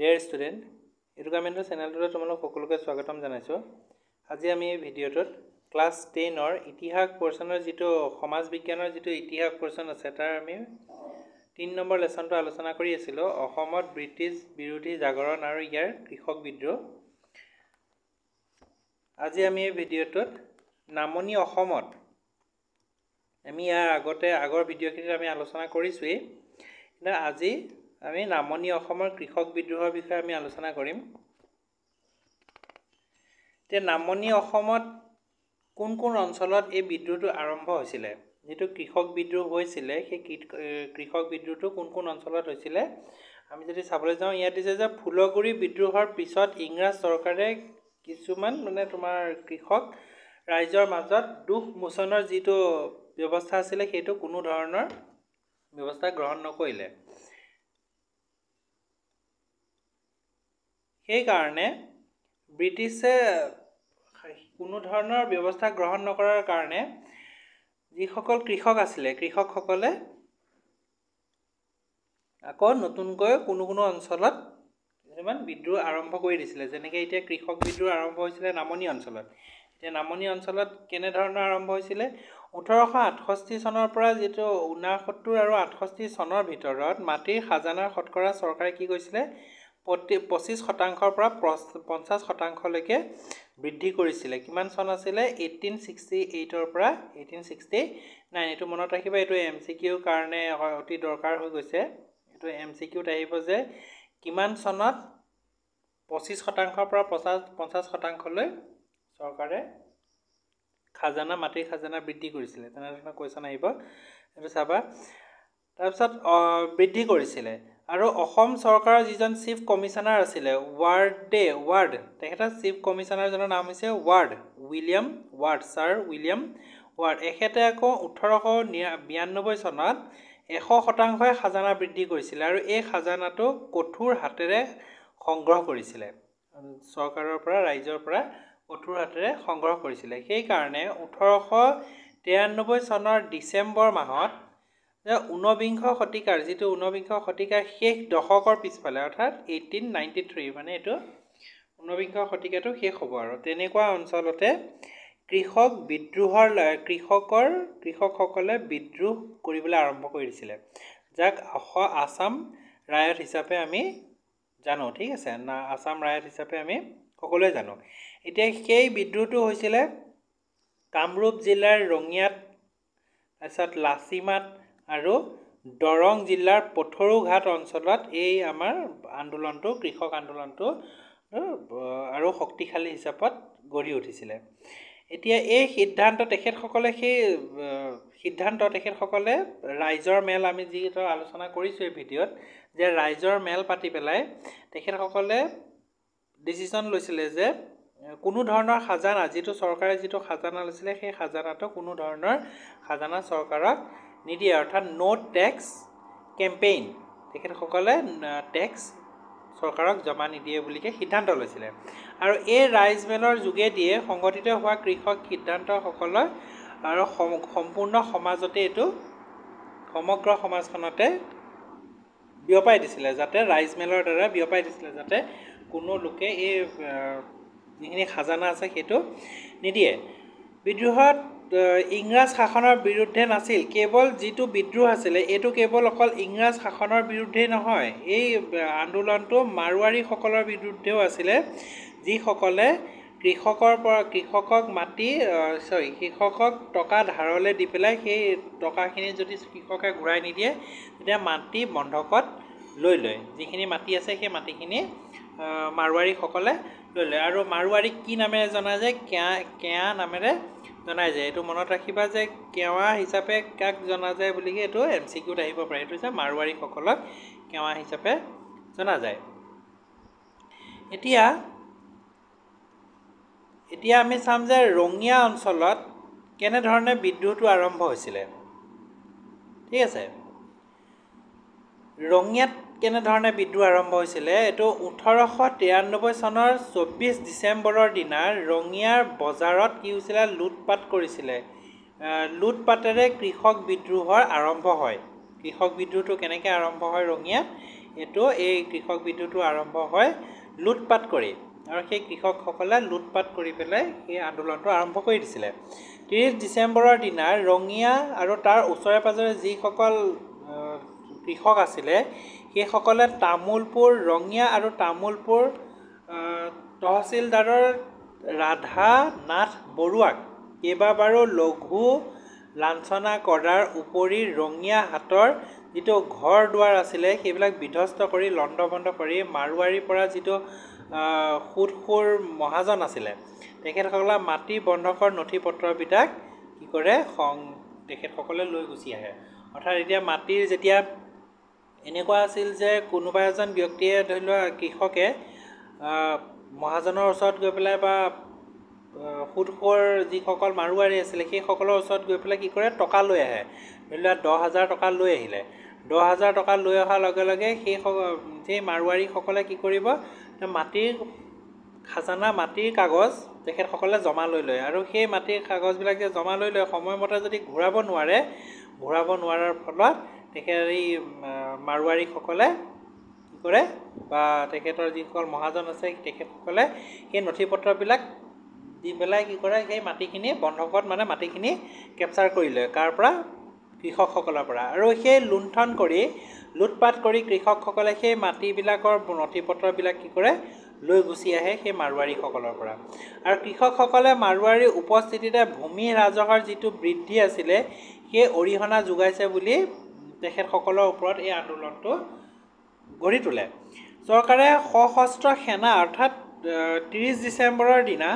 Dear student, এডুকামেন্টৰ চেনেলটোলৈ তোমালোক সকলোকে স্বাগতম জনাইছো। আজি আমি এই ভিডিঅ'টোত ক্লাছ 10ৰ ইতিহাস পৰ্চনৰ যিটো সমাজ বিজ্ঞানৰ যিটো ইতিহাস পৰ্চন আছে তাৰ আমি 3 নম্বৰ লেসনটো আলোচনা কৰি আছিলো অসমত ব্ৰিটিছ বিৰোধী জাগৰণ আৰু ইয়াৰ কৃষক বিদ্ৰোহ। আজি আমি এই ভিডিঅ'টোত নামনি অসমত আমি ইয়াৰ আগৰ ভিডিঅ'খিনিত আমি আলোচনা কৰিছোই। কিন্তু আজি আমি নামনি অসমৰ কৃষক বিদ্ৰোহৰ বিষয়ে আমি আলোচনা কৰিম। তে নামনি অসমত কোন অঞ্চলত এই বিদ্ৰোহটো আৰম্ভ হৈছিল, যেটো কৃষক বিদ্ৰোহ হৈছিল, সেই কৃষক বিদ্ৰোহটো কোন অঞ্চলত হৈছিল আমি যদি চাবলৈ যাওঁ, ইয়াত দিছে যে ফুলগুৰি বিদ্ৰোহৰ পিছত ইংৰাজ চৰকাৰে কিছুমান তোমাৰ কৃষক ৰাইজৰ মাজত দুখ মোচনৰ যিটো ব্যৱস্থা আছিল সেইটো কোনো ধৰণৰ ব্যৱস্থা গ্ৰহণ নকৰিলে। সেই কাৰণে ব্ৰিটিছে কোনো ধৰণৰ ব্যৱস্থা গ্ৰহণ নকৰাৰ কাৰণে যিসকল কৃষক আছিল, কৃষকসকলে আকৌ নতুনকৈ কোনো অঞ্চলত কিছুমান বিদ্ৰোহ আৰম্ভ কৰি দিছিল। যেনেকৈ এতিয়া কৃষক বিদ্ৰোহ আৰম্ভ হৈছিল নামনি অঞ্চলত। এতিয়া নামনি অঞ্চলত কেনে ধৰণৰ আৰম্ভ হৈছিল, 1868 চনৰ পৰা যিটো 69 আৰু 68 চনৰ ভিতৰত মাটিৰ খাজানাৰ শতকৰা চৰকাৰে কি কৰিছিলে 25% পৰা 50% লৈকে বৃদ্ধি কৰিছিল। কিমান চন আছিল 1868 পৰা 1869। এইটো মনত ৰাখিবা, এইটো এমসিকিউৰ কাৰণে অতি দৰকাৰ হৈ গৈছে। এইটো এমসিকিউত আহিব যে কিমান চনত 25% পৰা 50% লৈ চৰকাৰে মাটিৰ খাজানা বৃদ্ধি কৰিছিল। তেনেধৰণৰ কোৱেশ্চন আহিব, এইটো চাবা। তাৰপিছত বৃদ্ধি কৰিছিল আৰু অসম চৰকাৰৰ যিজন চিফ কমিশনাৰ আছিল ৱাৰ্ড, তেখেতৰ চিফ কমিশনাৰজনৰ নাম হৈছে উইলিয়াম ৱাৰ্ড। এখেতে আকৌ 1892 চনত 100% খাজানা বৃদ্ধি কৰিছিল আৰু এই খাজানাটো কঠোৰ হাতেৰে সংগ্ৰহ কৰিছিল। চৰকাৰৰ পৰা, ৰাইজৰ পৰা কঠোৰ হাতেৰে সংগ্ৰহ কৰিছিল। সেই কাৰণে 1893 চনৰ ডিচেম্বৰ মাহত 19বিংশ শতিকাৰ শেষ দশকৰ পিছফালে, অৰ্থাৎ 1893, মানে এইটো 19বিংশ শতিকাটো শেষ হ'ব আৰু তেনেকুৱা অঞ্চলতে কৃষকসকলে বিদ্ৰোহ কৰিবলৈ আৰম্ভ কৰি দিছিল, যাক আসাম ৰায়ত হিচাপে আমি জানো। ঠিক আছে, আসাম ৰায়ত হিচাপে আমি সকলোৱে জানো। এতিয়া সেই বিদ্ৰোহটো হৈছিল কামৰূপ জিলাৰ ৰঙিয়াত, তাৰপিছত লাচিমাত আৰু দৰং জিলাৰ পথৰুঘাট অঞ্চলত এই আমাৰ আন্দোলনটো, কৃষক আন্দোলনটো আৰু শক্তিশালী হিচাপত গঢ়ি উঠিছিল। এতিয়া এই সিদ্ধান্ত তেখেতসকলে ৰাইজৰ মেল, আমি যিটো আলোচনা কৰিছোঁ এই ভিডিঅ'ত, যে ৰাইজৰ মেল পাতি পেলাই তেখেতসকলে ডিচিশ্যন লৈছিলে যে কোনো ধৰণৰ খাজানা, চৰকাৰে যিটো খাজানা লৈছিলে সেই খাজানাটো কোনো ধৰণৰ খাজানা চৰকাৰক নিদিয়ে, অৰ্থাৎ ন' টেক্স কেম্পেইন, তেখেতসকলে টেক্স চৰকাৰক জমা নিদিয়ে বুলিকে সিদ্ধান্ত লৈছিলে। আৰু এই ৰাইজমেলৰ যোগেদিয়ে সংগঠিত হোৱা কৃষক সিদ্ধান্তসকলৰ আৰু সম্পূৰ্ণ সমাজতে, এইটো সমগ্ৰ সমাজখনতে বিয়পাই দিছিলে, যাতে ৰাইজমেলৰ দ্বাৰা বিয়পাই দিছিলে, যাতে কোনো লোকে এই যিখিনি খাজানা আছে সেইটো নিদিয়ে। বিদ্ৰোহত ইংৰাজ শাসনৰ বিৰুদ্ধে নাছিল, কেৱল যিটো বিদ্ৰোহ আছিলে এইটো কেৱল অকল ইংৰাজ শাসনৰ বিৰুদ্ধেই নহয়, এই আন্দোলনটো মাৰোৱাৰীসকলৰ বিৰুদ্ধেও আছিলে, যিসকলে কৃষকক টকা ধাৰলৈ দি পেলাই সেই টকাখিনি যদি কৃষকে ঘূৰাই নিদিয়ে তেতিয়া মাটি বন্ধকত লৈ লয়। যিখিনি মাটি আছে সেই মাটিখিনি মাৰোৱাৰীসকলে লৈ লয়। আৰু মাৰোৱাৰীক কি নামেৰে জনা যায়, কেৱা নামেৰে জনা যায়। এইটো মনত ৰাখিবা যে কেৱা হিচাপে কাক জনা যায় বুলি এইটো এমসিকিউত আহিব পাৰে। এইটো হৈছে মাৰোৱাৰীসকলক কেৱা হিচাপে জনা যায়। এতিয়া আমি চাম যে ৰঙিয়া অঞ্চলত কেনেধৰণে বিদ্ৰোহটো আৰম্ভ হৈছিলে। ঠিক আছে, ৰঙিয়াত কেনেধৰণে বিদ্ৰোহ আৰম্ভ হৈছিলে, এইটো 1893 চনৰ 24 ডিচেম্বৰৰ দিনা ৰঙিয়াৰ বজাৰত কি হৈছিলে, লুটপাট কৰিছিলে। লুটপাটেৰে কৃষক বিদ্ৰোহৰ আৰম্ভ হয়। কৃষক বিদ্ৰোহটো কেনেকৈ আৰম্ভ হয় ৰঙিয়াত, এইটো এই কৃষক বিদ্ৰোহটো আৰম্ভ হয় লুটপাট কৰি আৰু সেই কৃষকসকলে লুটপাট কৰি পেলাই সেই আন্দোলনটো আৰম্ভ কৰি দিছিলে 30 ডিচেম্বৰৰ দিনা ৰঙিয়া আৰু তাৰ ওচৰে পাজৰে যিসকল কৃষক আছিলে সেইসকলে তামোলপুৰ ৰঙিয়া আৰু তামোলপুৰ তহচিলদাৰৰ ৰাধা নাথ বৰুৱাক কেইবাবাৰো লঘু লাঞ্ছনা কৰাৰ উপৰি ৰঙিয়া হাটৰ যিটো ঘৰ দুৱাৰ আছিলে সেইবিলাক বিধ্বস্ত কৰি লণ্ডভণ্ড কৰি মাৰোৱাৰীৰ পৰা যিটো সুদখোৰ মহাজন আছিলে তেখেতসকলে মাটি বন্ধকৰ নথি পত্ৰবিলাক কি কৰে তেখেতসকলে লৈ গুচি আহে অৰ্থাৎ এতিয়া মাটিৰ যেতিয়া এনেকুৱা আছিল যে কোনোবা এজন ব্যক্তিয়ে ধৰি লোৱা কৃষকে মহাজনৰ ওচৰত গৈ পেলাই বা সুদখোৰ যিসকল মাৰোৱাৰী আছিলে সেইসকলৰ ওচৰত গৈ পেলাই কি কৰে টকা লৈ আহে ধৰি লোৱা 10,000 টকা লৈ আহিলে 10,000 টকা লৈ অহাৰ লগে লগে সেই মাৰোৱাৰীসকলে কি কৰিব মাটিৰ খাজানা মাটিৰ কাগজ তেখেতসকলে জমা লৈ লয় আৰু সেই মাটিৰ কাগজবিলাক যে জমা লৈ লয় সময়মতে যদি ঘূৰাব নোৱাৰাৰ ফলত এই মাৰোৱাৰীসকলে কি কৰে বা তেখেতৰ যিসকল মহাজন আছে তেখেতসকলে সেই নথি পত্ৰবিলাক দি পেলাই কি কৰে সেই মাটিখিনি বন্ধকত মানে মাটিখিনি কেপচাৰ কৰি লয় কাৰ পৰা কৃষকসকলৰ পৰা আৰু সেই লুণ্ঠন কৰি লুটপাট কৰি কৃষকসকলে সেই মাটিবিলাকৰ নথি পত্ৰবিলাক কি কৰে লৈ গুচি আহে সেই মাৰোৱাৰীসকলৰ পৰা আৰু কৃষকসকলে মাৰোৱাৰীৰ উপস্থিতিতে ভূমি ৰাজহৰ যিটো বৃদ্ধি আছিলে সেই অৰিহণা যোগাইছে বুলি তেখেতসকলৰ ওপৰত এই আন্দোলনটো গঢ়ি তোলে চৰকাৰে সশস্ত্ৰ সেনা অৰ্থাৎ 30 ডিচেম্বৰৰ দিনা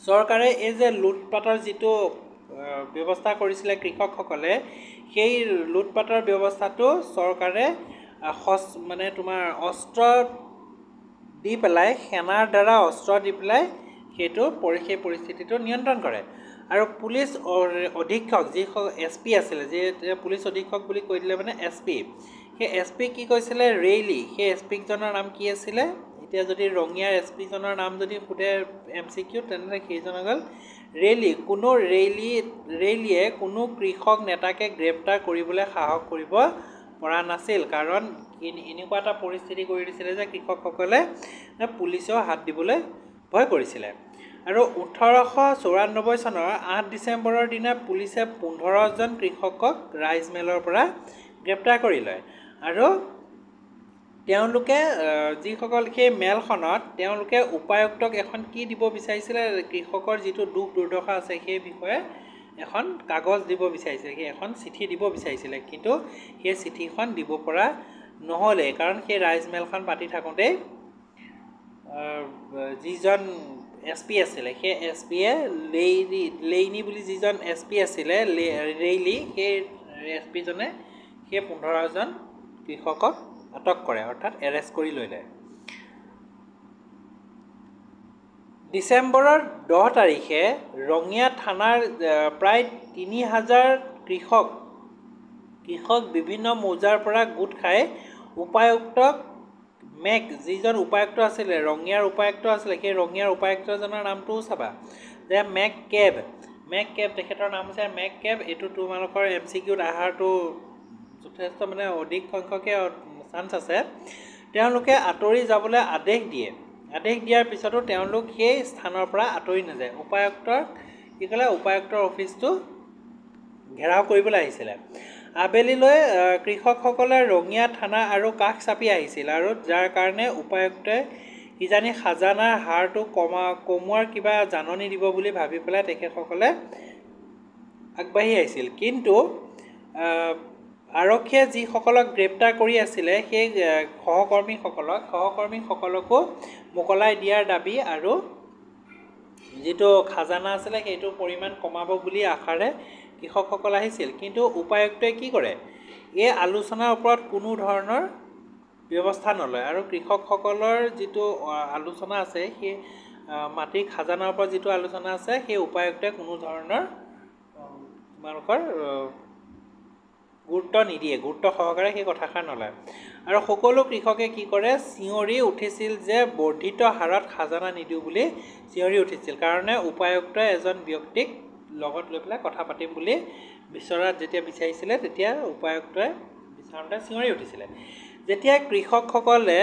চৰকাৰে এই যে লুটপাটৰ যিটো ব্যৱস্থা কৰিছিলে কৃষকসকলে সেই লুটপাটৰ ব্যৱস্থাটো চৰকাৰে মানে তোমাৰ অস্ত্ৰ দি পেলাই সেনাৰ দ্বাৰা অস্ত্ৰ দি পেলাই সেই পৰিস্থিতিটো নিয়ন্ত্ৰণ কৰে আৰু পুলিচ অধীক্ষক যি SP আছিলে যে পুলিচ অধীক্ষক বুলি কৈ দিলে মানে SP সেই SP কি কৈছিলে ৰেইলি সেই SP জনৰ নাম কি আছিলে এতিয়া যদি ৰঙিয়াৰ SP জনৰ নাম যদি সোধে MCQ তেনেহ'লে সেইজন হ'ল ৰেইলি কোনো ৰেইলিয়ে কোনো কৃষক নেতাকে গ্ৰেপ্তাৰ কৰিবলৈ সাহস কৰিব পৰা নাছিল কাৰণ এনেকুৱা এটা পৰিস্থিতি কৰি দিছিলে যে কৃষকসকলে পুলিচৰ হাত দিবলৈ ভয় কৰিছিলে আৰু 1894 চনৰ 8 ডিচেম্বৰৰ দিনা পুলিচে 15জন কৃষকক ৰাইজ মেলৰ পৰা গ্ৰেপ্তাৰ কৰি লয় আৰু তেওঁলোকে যিসকল সেই মেলখনত তেওঁলোকে উপায়ুক্তক এখন কি দিব বিচাৰিছিলে কৃষকৰ যিটো দুখ দুৰ্দশা আছে সেই বিষয়ে এখন কাগজ দিব বিচাৰিছিলে সেই এখন চিঠি দিব বিচাৰিছিলে কিন্তু সেই চিঠিখন দিব পৰা নহ'লে কাৰণ সেই ৰাইজ মেলখন পাতি থাকোঁতে যিজন SP আছিলে সেই SPয়ে লেইনি বুলি যিজন SP আছিলে ৰেইলি সেই SP জনে সেই 15জন কৃষকক আটক কৰে অৰ্থাৎ এৰেষ্ট কৰি লৈ যায় ডিচেম্বৰৰ 10 তাৰিখে ৰঙিয়া থানাৰ প্ৰায় 3000 কৃষক বিভিন্ন মৌজাৰ পৰা গোট খাই উপায়ুক্তক যিজন উপায়ুক্ত আছিলে ৰঙিয়াৰ উপায়ুক্ত আছিলে সেই ৰঙিয়াৰ উপায়ুক্তজনৰ নামটোও চাবা যে মেক কেব তেখেতৰ নাম হৈছে মেক কেব এইটো তোমালোকৰ MCQত আহাৰটো যথেষ্ট মানে অধিক সংখ্যকে চান্স আছে তেওঁলোকে আঁতৰি যাবলৈ আদেশ দিয়াৰ পিছতো তেওঁলোক সেই স্থানৰ পৰা আঁতৰি নাযায় উপায়ুক্তৰ অফিচটো ঘেৰাও কৰিবলৈ আহিছিলে আবেলিলৈ কৃষকসকলে ৰঙিয়া থানা আৰু কাষ চাপি আহিছিল আৰু যাৰ কাৰণে উপায়ুক্তই কিজানি খাজানাৰ হাৰটো কমোৱাৰ কিবা জাননী দিব বুলি ভাবি পেলাই তেখেতসকলে আগবাঢ়ি আহিছিল কিন্তু আৰক্ষীয়ে যিসকলক গ্ৰেপ্তাৰ কৰি আছিলে সেই সহকৰ্মীসকলকো মোকলাই দিয়াৰ দাবী আৰু যিটো খাজানা আছিলে সেইটো পৰিমাণ কমাব বুলি আশাৰে কৃষকসকল আহিছিল কিন্তু উপায়ুক্তই কি কৰে এই আলোচনাৰ ওপৰত কোনো ধৰণৰ ব্যৱস্থা নলয় আৰু কৃষকসকলৰ যিটো আলোচনা আছে সেই মাটিৰ খাজানাৰ ওপৰত যিটো আলোচনা আছে সেই উপায়ুক্তই কোনো ধৰণৰ তোমালোকৰ গুৰুত্ব নিদিয়ে গুৰুত্ব সহকাৰে সেই কথাষাৰ নলয় আৰু সকলো কৃষকে কি কৰে চিঞৰি উঠিছিল যে বৰ্ধিত হাৰত খাজানা নিদিওঁ বুলি চিঞৰি উঠিছিল কাৰণে উপায়ুক্তই এজন ব্যক্তিক লগত লৈ পেলাই কথা পাতিম বুলি বিচৰাত যেতিয়া বিচাৰিছিলে তেতিয়া উপায়ুক্তই বিচাৰোঁতে চিঞৰি উঠিছিলে যেতিয়া কৃষকসকলে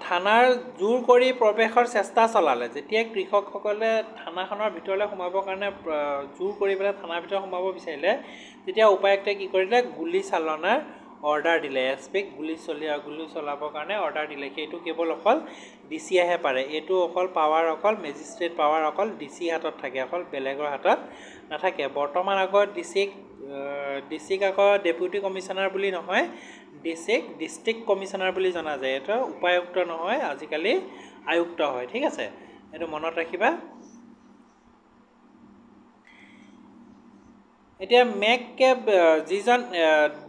থানাৰ জোৰ কৰি প্ৰৱেশৰ চেষ্টা চলালে, যেতিয়া কৃষকসকলে থানাখনৰ ভিতৰলৈ সোমাবৰ কাৰণে জোৰ কৰি পেলাই থানাৰ ভিতৰত সোমাব বিচাৰিলে, তেতিয়া উপায়ুক্তই কি কৰিলে, গুলী চালনাৰ অৰ্ডাৰ দিলে। এছপিক গুলী চলাবৰ কাৰণে অৰ্ডাৰ দিলে। সেইটো কেৱল অকল ডিচিয়েহে পাৰে। এইটো অকল পাৱাৰ অকল মেজিষ্ট্ৰেট পাৱাৰ অকল ডিচি হাতত থাকে, অকল বেলেগৰ হাতত নাথাকে। বৰ্তমান আকৌ ডিচিক আকৌ ডেপুটি কমিশ্যনাৰ বুলি নহয়, ডিচিক ডিষ্ট্ৰিক্ট কমিশ্যনাৰ বুলি জনা যায়। এইটো উপায়ুক্ত নহয়, আজিকালি আয়ুক্ত হয়। ঠিক আছে, এইটো মনত ৰাখিবা। এতিয়া মেককেব যিজন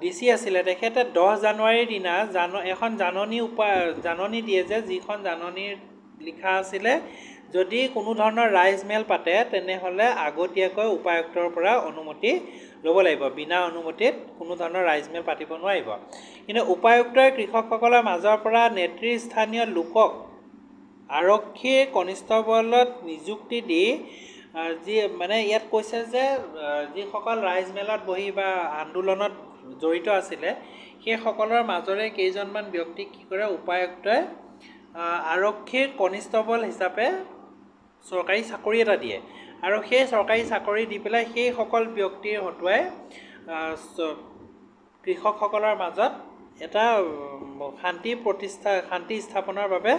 ডিচি আছিলে, তেখেতে 10 জানুৱাৰীৰ দিনা এখন জাননী দিয়ে যে, যিখন জাননীৰ লিখা আছিলে, যদি কোনো ধৰণৰ ৰাইজমেল পাতে তেনেহ'লে আগতীয়াকৈ উপায়ুক্তৰ পৰা অনুমতি ল'ব লাগিব। বিনা অনুমতিত কোনো ধৰণৰ ৰাইজমেল পাতিব নোৱাৰিব। কিন্তু উপায়ুক্তই কৃষকসকলৰ মাজৰ পৰা নেতৃস্থানীয় লোকক আৰক্ষীৰ কনিষ্টবলত নিযুক্তি দি ইয়াত কৈছে যে, যিসকল ৰাইজমেলত বহি বা আন্দোলনত জড়িত আছিলে, সেইসকলৰ মাজৰে কেইজনমান ব্যক্তিক কি কৰে, উপায়ুক্তই আৰক্ষীৰ কনিষ্টবল হিচাপে চৰকাৰী চাকৰি এটা দিয়ে। আৰু সেই চৰকাৰী চাকৰি দি পেলাই সেইসকল ব্যক্তিৰ হতুৱাই কৃষকসকলৰ মাজত এটা শান্তি স্থাপনৰ বাবে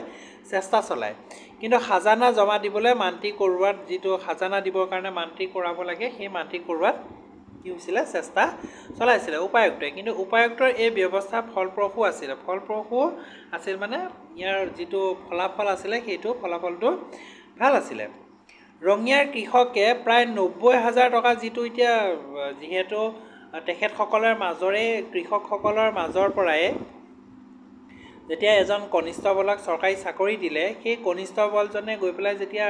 চেষ্টা চলায়। কিন্তু খাজানা জমা দিবলৈ মান্তি কৰোৱাত, যিটো খাজানা দিবৰ কাৰণে মান্তি কৰাব লাগে, সেই মান্তি কৰোৱাত কি হৈছিলে, চেষ্টা চলাইছিলে উপায়ুক্তই। কিন্তু উপায়ুক্তৰ এই ব্যৱস্থা ফলপ্ৰসূ আছিল মানে ইয়াৰ যিটো ফলাফল আছিলে, সেইটো ফলাফলটো ভাল আছিলে। ৰঙিয়াৰ কৃষকে প্ৰায় 90,000 টকা, যিহেতু তেখেতসকলৰ মাজৰে কৃষকসকলৰ মাজৰ পৰাই যেতিয়া এজন কনিষ্টবলক চৰকাৰী চাকৰি দিলে, সেই কনিষ্টবলজনে গৈ পেলাই যেতিয়া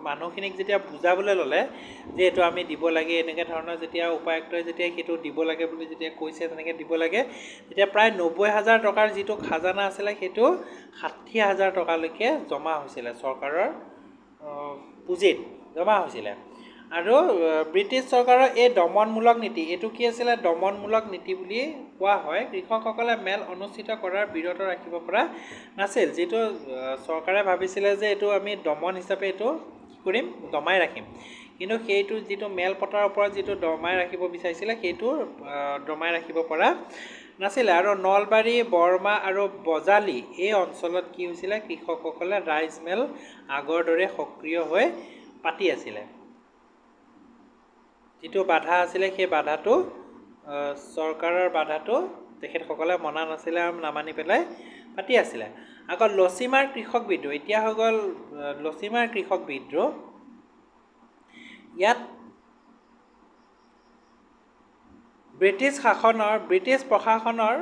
মানুহখিনিক বুজাবলৈ ল'লে যে এইটো আমি দিব লাগে, এনেকৈ ধৰণৰ যেতিয়া উপায়ুক্তই সেইটো দিব লাগে বুলি যেতিয়া কৈছে, তেনেকৈ দিব লাগে, তেতিয়া প্ৰায় 90,000 টকাৰ যিটো খাজানা আছিলে, সেইটো 60,000 টকালৈকে জমা হৈছিলে, চৰকাৰৰ পুঁজিত জমা হৈছিলে। আৰু ব্ৰিটিছ চৰকাৰৰ এই দমনমূলক নীতি, এইটো কি আছিলে, দমনমূলক নীতি বুলি কোৱা হয়। কৃষকসকলে মেল অনুষ্ঠিত কৰাৰ বিৰত ৰাখিব পৰা নাছিল। যিটো চৰকাৰে ভাবিছিলে যে এইটো আমি দমন হিচাপে এইটো কি কৰিম, দমাই ৰাখিম। কিন্তু সেইটো যিটো মেল পতাৰ ওপৰত যিটো দমাই ৰাখিব বিচাৰিছিলে, সেইটো দমাই ৰাখিব পৰা নাছিলে। আৰু নলবাৰী, বৰমা আৰু বজালী এই অঞ্চলত কি হৈছিলে, কৃষকসকলে ৰাইজমেল আগৰ দৰে সক্ৰিয় হৈ পাতি আছিলে। যিটো বাধা আছিলে, সেই বাধাটো চৰকাৰৰ বাধাটো তেখেতসকলে মনা নাছিলে আৰু নামানি পেলাই পাতি আছিলে। আকৌ লচিমাৰ কৃষক বিদ্ৰোহ, এতিয়া হৈ গ'ল লচিমাৰ কৃষক বিদ্ৰোহ। ইয়াত ব্ৰিটিছ প্ৰশাসনৰ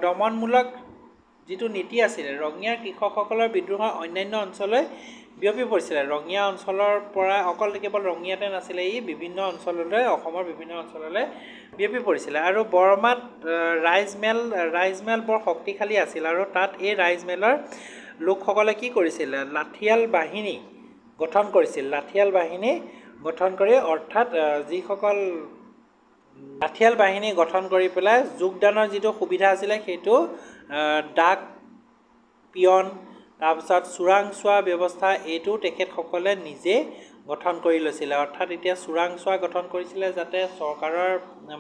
দমনমূলক যিটো নীতি আছিলে, ৰঙিয়াৰ কৃষকসকলৰ বিদ্ৰোহৰ অন্যান্য অঞ্চললৈ বিয়পি পৰিছিলে। ৰঙিয়া অঞ্চলৰ পৰা অকল কেৱল ৰঙিয়াতে নাছিলে, ই বিভিন্ন অঞ্চললৈ, অসমৰ বিভিন্ন অঞ্চললৈ বিয়পি পৰিছিলে। আৰু বৰমাত ৰাইজমেল বৰ শক্তিশালী আছিল। আৰু তাত এই ৰাইজমেলৰ লোকসকলে কি কৰিছিলে, লাঠিয়াল বাহিনী গঠন কৰি, অৰ্থাৎ যিসকল লাঠিয়াল বাহিনী গঠন কৰি পেলাই যোগদানৰ যিটো সুবিধা আছিলে, সেইটো ডাক পিয়ন, তাৰপিছত চোৰাংচোৱা ব্যৱস্থা, এইটো তেখেতসকলে নিজে গঠন কৰি লৈছিলে। অৰ্থাৎ এতিয়া চোৰাংচোৱা গঠন কৰিছিলে, যাতে চৰকাৰৰ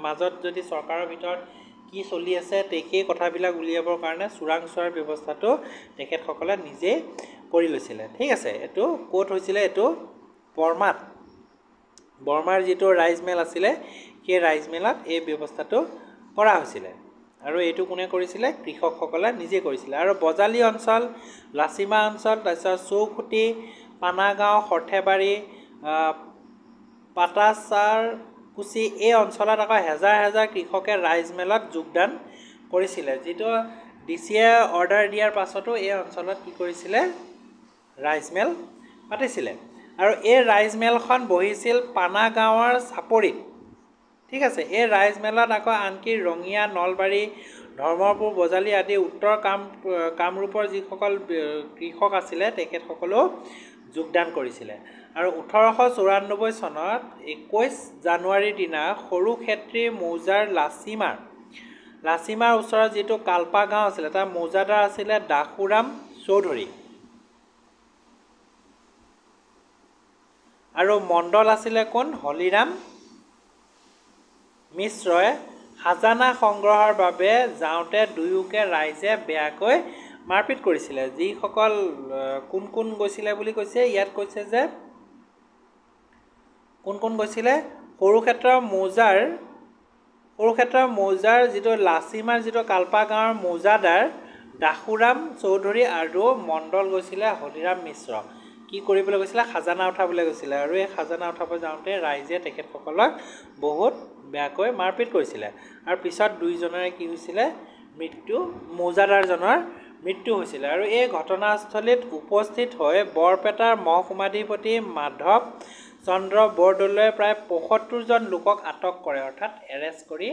মাজত যদি চৰকাৰৰ ভিতৰত কি চলি আছে সেই কথাবিলাক উলিয়াবৰ কাৰণে চোৰাংচোৱাৰ ব্যৱস্থাটো তেখেতসকলে নিজে কৰি লৈছিলে। ঠিক আছে, এইটো ক'ত হৈছিলে, এইটো বৰমাৰ যিটো ৰাইজমেল আছিলে, সেই ৰাইজমেলত এই ব্যৱস্থাটো কৰা হৈছিলে। আৰু এইটো কোনে কৰিছিলে, কৃষকসকলে নিজে কৰিছিলে। আৰু বজালী অঞ্চল, লাচিমা অঞ্চল, তাৰপিছত চৌখুটি, পানাগাঁও, সৰ্থেবাৰী, পাটাচাৰকুচি, এই অঞ্চলত আকৌ হেজাৰ হেজাৰ কৃষকে ৰাইজমেলত যোগদান কৰিছিলে। যিটো ডিচিয়ে অৰ্ডাৰ দিয়াৰ পাছতো এই অঞ্চলত কি কৰিছিলে, ৰাইজমেল পাতিছিলে। আৰু এই ৰাইজমেলখন বহিছিল পানাগাঁৱৰ চাপৰিত। ঠিক আছে, এই ৰাইজমেলত আকৌ আনকি ৰঙিয়া, নলবাৰী, ধৰ্মপুৰ, বজালী আদি উত্তৰ কামৰূপৰ যিসকল কৃষক আছিলে, তেখেতসকলেও যোগদান কৰিছিলে। আৰু 1894 চনত 21 জানুৱাৰীৰ দিনা সৰুক্ষেত্ৰী মৌজাৰ লাচিমাৰ ওচৰত যিটো কালপা গাঁও আছিলে তাৰ মৌজাদাৰ আছিলে দাসুৰাম চৌধুৰী আৰু মণ্ডল আছিলে কোন হলিৰাম মিশ্ৰই খাজানা সংগ্ৰহৰ বাবে যাওঁতে দুয়োকে ৰাইজে বেয়াকৈ মাৰপিট কৰিছিলে যিসকল কোন কোন গৈছিলে বুলি কৈছে ইয়াত কৈছে যে কোন কোন গৈছিলে সৰুক্ষেত্ৰৰ মৌজাৰ যিটো লাচিমাৰ যিটো কালপা গাঁৱৰ মৌজাদাৰ দাসুৰাম চৌধুৰী আৰু মণ্ডল গৈছিলে হলিৰাম মিশ্ৰ কি কৰিবলৈ গৈছিলে খাজানা উঠাবলৈ গৈছিলে আৰু এই খাজানা উঠাব যাওঁতে ৰাইজে তেখেতসকলক বহুত বেয়াকৈ মাৰপিট কৰিছিলে আৰু পিছত দুইজনৰে কি হৈছিলে মৌজাদাৰজনৰ মৃত্যু হৈছিলে আৰু এই ঘটনাস্থলীত উপস্থিত হৈ বৰপেটাৰ মহকুমাধিপতি মাধৱ চন্দ্ৰ বৰদলৈয়ে প্ৰায় ৭৫জন লোকক আটক কৰে অৰ্থাৎ এৰেষ্ট কৰি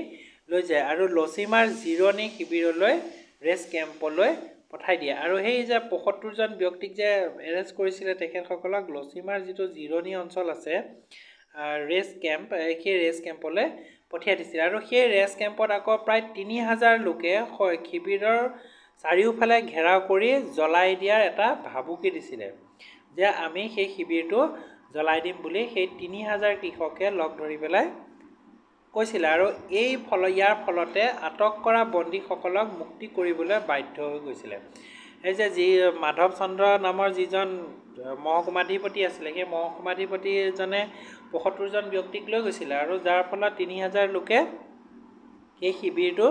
লৈ যায় আৰু লচিমাৰ জিৰণি শিবিৰলৈ ৰেষ্ট কেম্পলৈ পঠাই দিয়ে আৰু সেই যে ৭৫জন ব্যক্তিক যে এৰেষ্ট কৰিছিলে তেখেতসকলক লচিমাৰ যিটো জিৰণি অঞ্চল আছে ৰেষ্ট কেম্প সেই ৰেষ্ট কেম্পলৈ পঠিয়াই দিছিলে আৰু সেই ৰেষ্ট কেম্পত আকৌ প্ৰায় ৩০০০ লোকে শিবিৰৰ চাৰিওফালে ঘেৰাও কৰি জ্বলাই দিয়াৰ এটা ভাবুকি দিছিলে যে আমি সেই শিবিৰটো জ্বলাই দিম বুলি সেই ৩০০০ কৃষকে লগ ধৰি পেলাই কৈছিলে আৰু ইয়াৰ ফলতে আটক কৰা বন্দীসকলক মুক্তি কৰিবলৈ বাধ্য হৈ গৈছিলে এই যে যি মাধৱ চন্দ্ৰ নামৰ যিজন মহকুমাধিপতি আছিলে সেই মহকুমাধিপতিজনে ৭৫জন ব্যক্তিক লৈ গৈছিলে আৰু যাৰ ফলত ৩০০০ লোকে সেই শিবিৰটো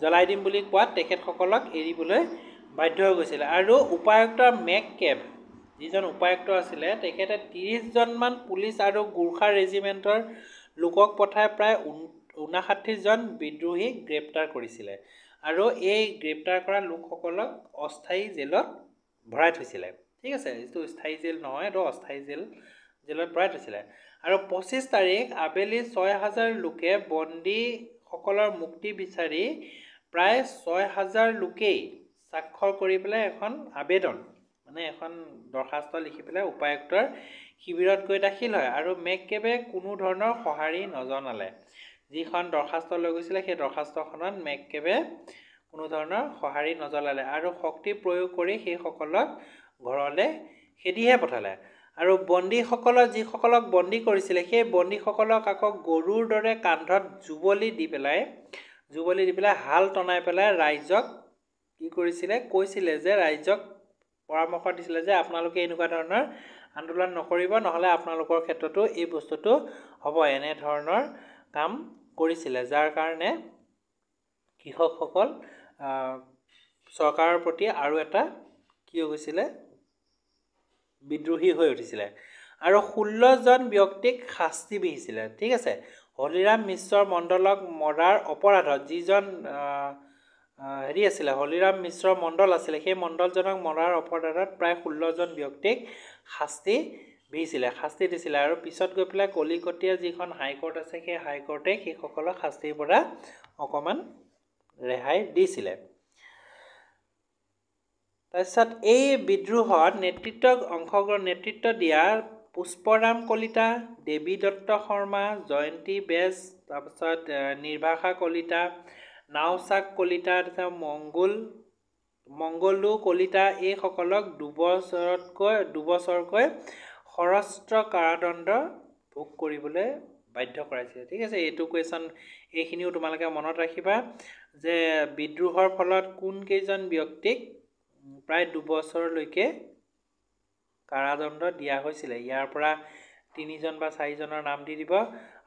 জ্বলাই দিম বুলি কোৱাত তেখেতসকলক এৰিবলৈ বাধ্য হৈ গৈছিলে আৰু উপায়ুক্ত মেককেব যিজন উপায়ুক্ত আছিলে তেখেতে ৩০জনমান পুলিচ আৰু গোৰ্খা ৰেজিমেণ্টৰ লোকক পঠাই প্ৰায় ৫৯জন বিদ্ৰোহীক গ্ৰেপ্তাৰ কৰিছিলে আৰু এই গ্ৰেপ্তাৰ কৰা লোকসকলক অস্থায়ী জেলত ভৰাই থৈছিলে ঠিক আছে এইটো স্থায়ী জেল নহয় এইটো অস্থায়ী জেলত ভৰাই থৈছিলে আৰু ২৫ তাৰিখ আবেলি ৬০০০ লোকে বন্দীসকলৰ মুক্তি বিচাৰি প্ৰায় ৬০০০ লোকেই স্বাক্ষৰ কৰি পেলাই এখন আবেদন মানে এখন দৰখাস্ত লিখি পেলাই উপায়ুক্তৰ শিবিৰত গৈ দাখিল হয় আৰু মেককেবে কোনো ধৰণৰ সঁহাৰি নজনালে যিখন দৰখাস্ত লৈ গৈছিলে সেই দৰখাস্তখনত মেককেবে কোনো ধৰণৰ সঁহাৰি নজনালে আৰু শক্তি প্ৰয়োগ কৰি সেইসকলক ঘৰলৈ খেদিহে পঠালে আৰু যিসকলক বন্দী কৰিছিলে সেই বন্দীসকলক আকৌ গৰুৰ দৰে কান্ধত জুবলি দি পেলাই হাল টনাই পেলাই ৰাইজক কি কৈছিলে যে ৰাইজক পৰামৰ্শ দিছিলে যে আপোনালোকে এনেকুৱা ধৰণৰ আন্দোলন নকৰিব নহলে আপোনালোকৰ ক্ষেত্ৰতো এই বস্তুটো হ'ব এনে ধৰণৰ কাম কৰিছিলে যাৰ কাৰণে কৃষকসকল চৰকাৰৰ প্ৰতি আৰু এটা কি হৈছিলে বিদ্ৰোহী হৈ উঠিছিলে আৰু ১৬জন ব্যক্তিক শাস্তি বিহিছিলে ঠিক আছে হলিৰাম মিশ্ৰৰ মণ্ডলক মৰাৰ অপৰাধত যিজন আছিলে হলিৰাম মিশ্ৰ মণ্ডল আছিলে সেই মণ্ডলজনক মৰাৰ অপৰাধত প্ৰায় ১৬জন ব্যক্তিক শাস্তি দিছিলে আৰু পিছত গৈ পেলাই কলিকতীয়া যিখন হাইকোৰ্ট আছে সেই হাইকোৰ্টে সেইসকলক শাস্তিৰ পৰা অকণমান ৰেহাই দিছিলে তাৰপিছত এই বিদ্ৰোহত নেতৃত্ব দিয়া পুষ্পৰাম কলিতা দেৱী দত্ত শৰ্মা জয়ন্তী বেজ তাৰপিছত নিৰ্ভাষা কলিতা নাওচাক কলিতা মংগলু কলিতা এইসকলক দুবছৰকৈ সশস্ত্ৰ কাৰাদণ্ড ভোগ কৰিবলৈ বাধ্য কৰাইছিলে ঠিক আছে এইটো কুৱেশ্যন এইখিনিও তোমালোকে মনত ৰাখিবা যে বিদ্ৰোহৰ ফলত কোন কেইজন ব্যক্তিক প্ৰায় ২ বছৰলৈকে কাৰাদণ্ড দিয়া হৈছিলে ইয়াৰ পৰা ৩জন বা ৪জনৰ নাম দি দিব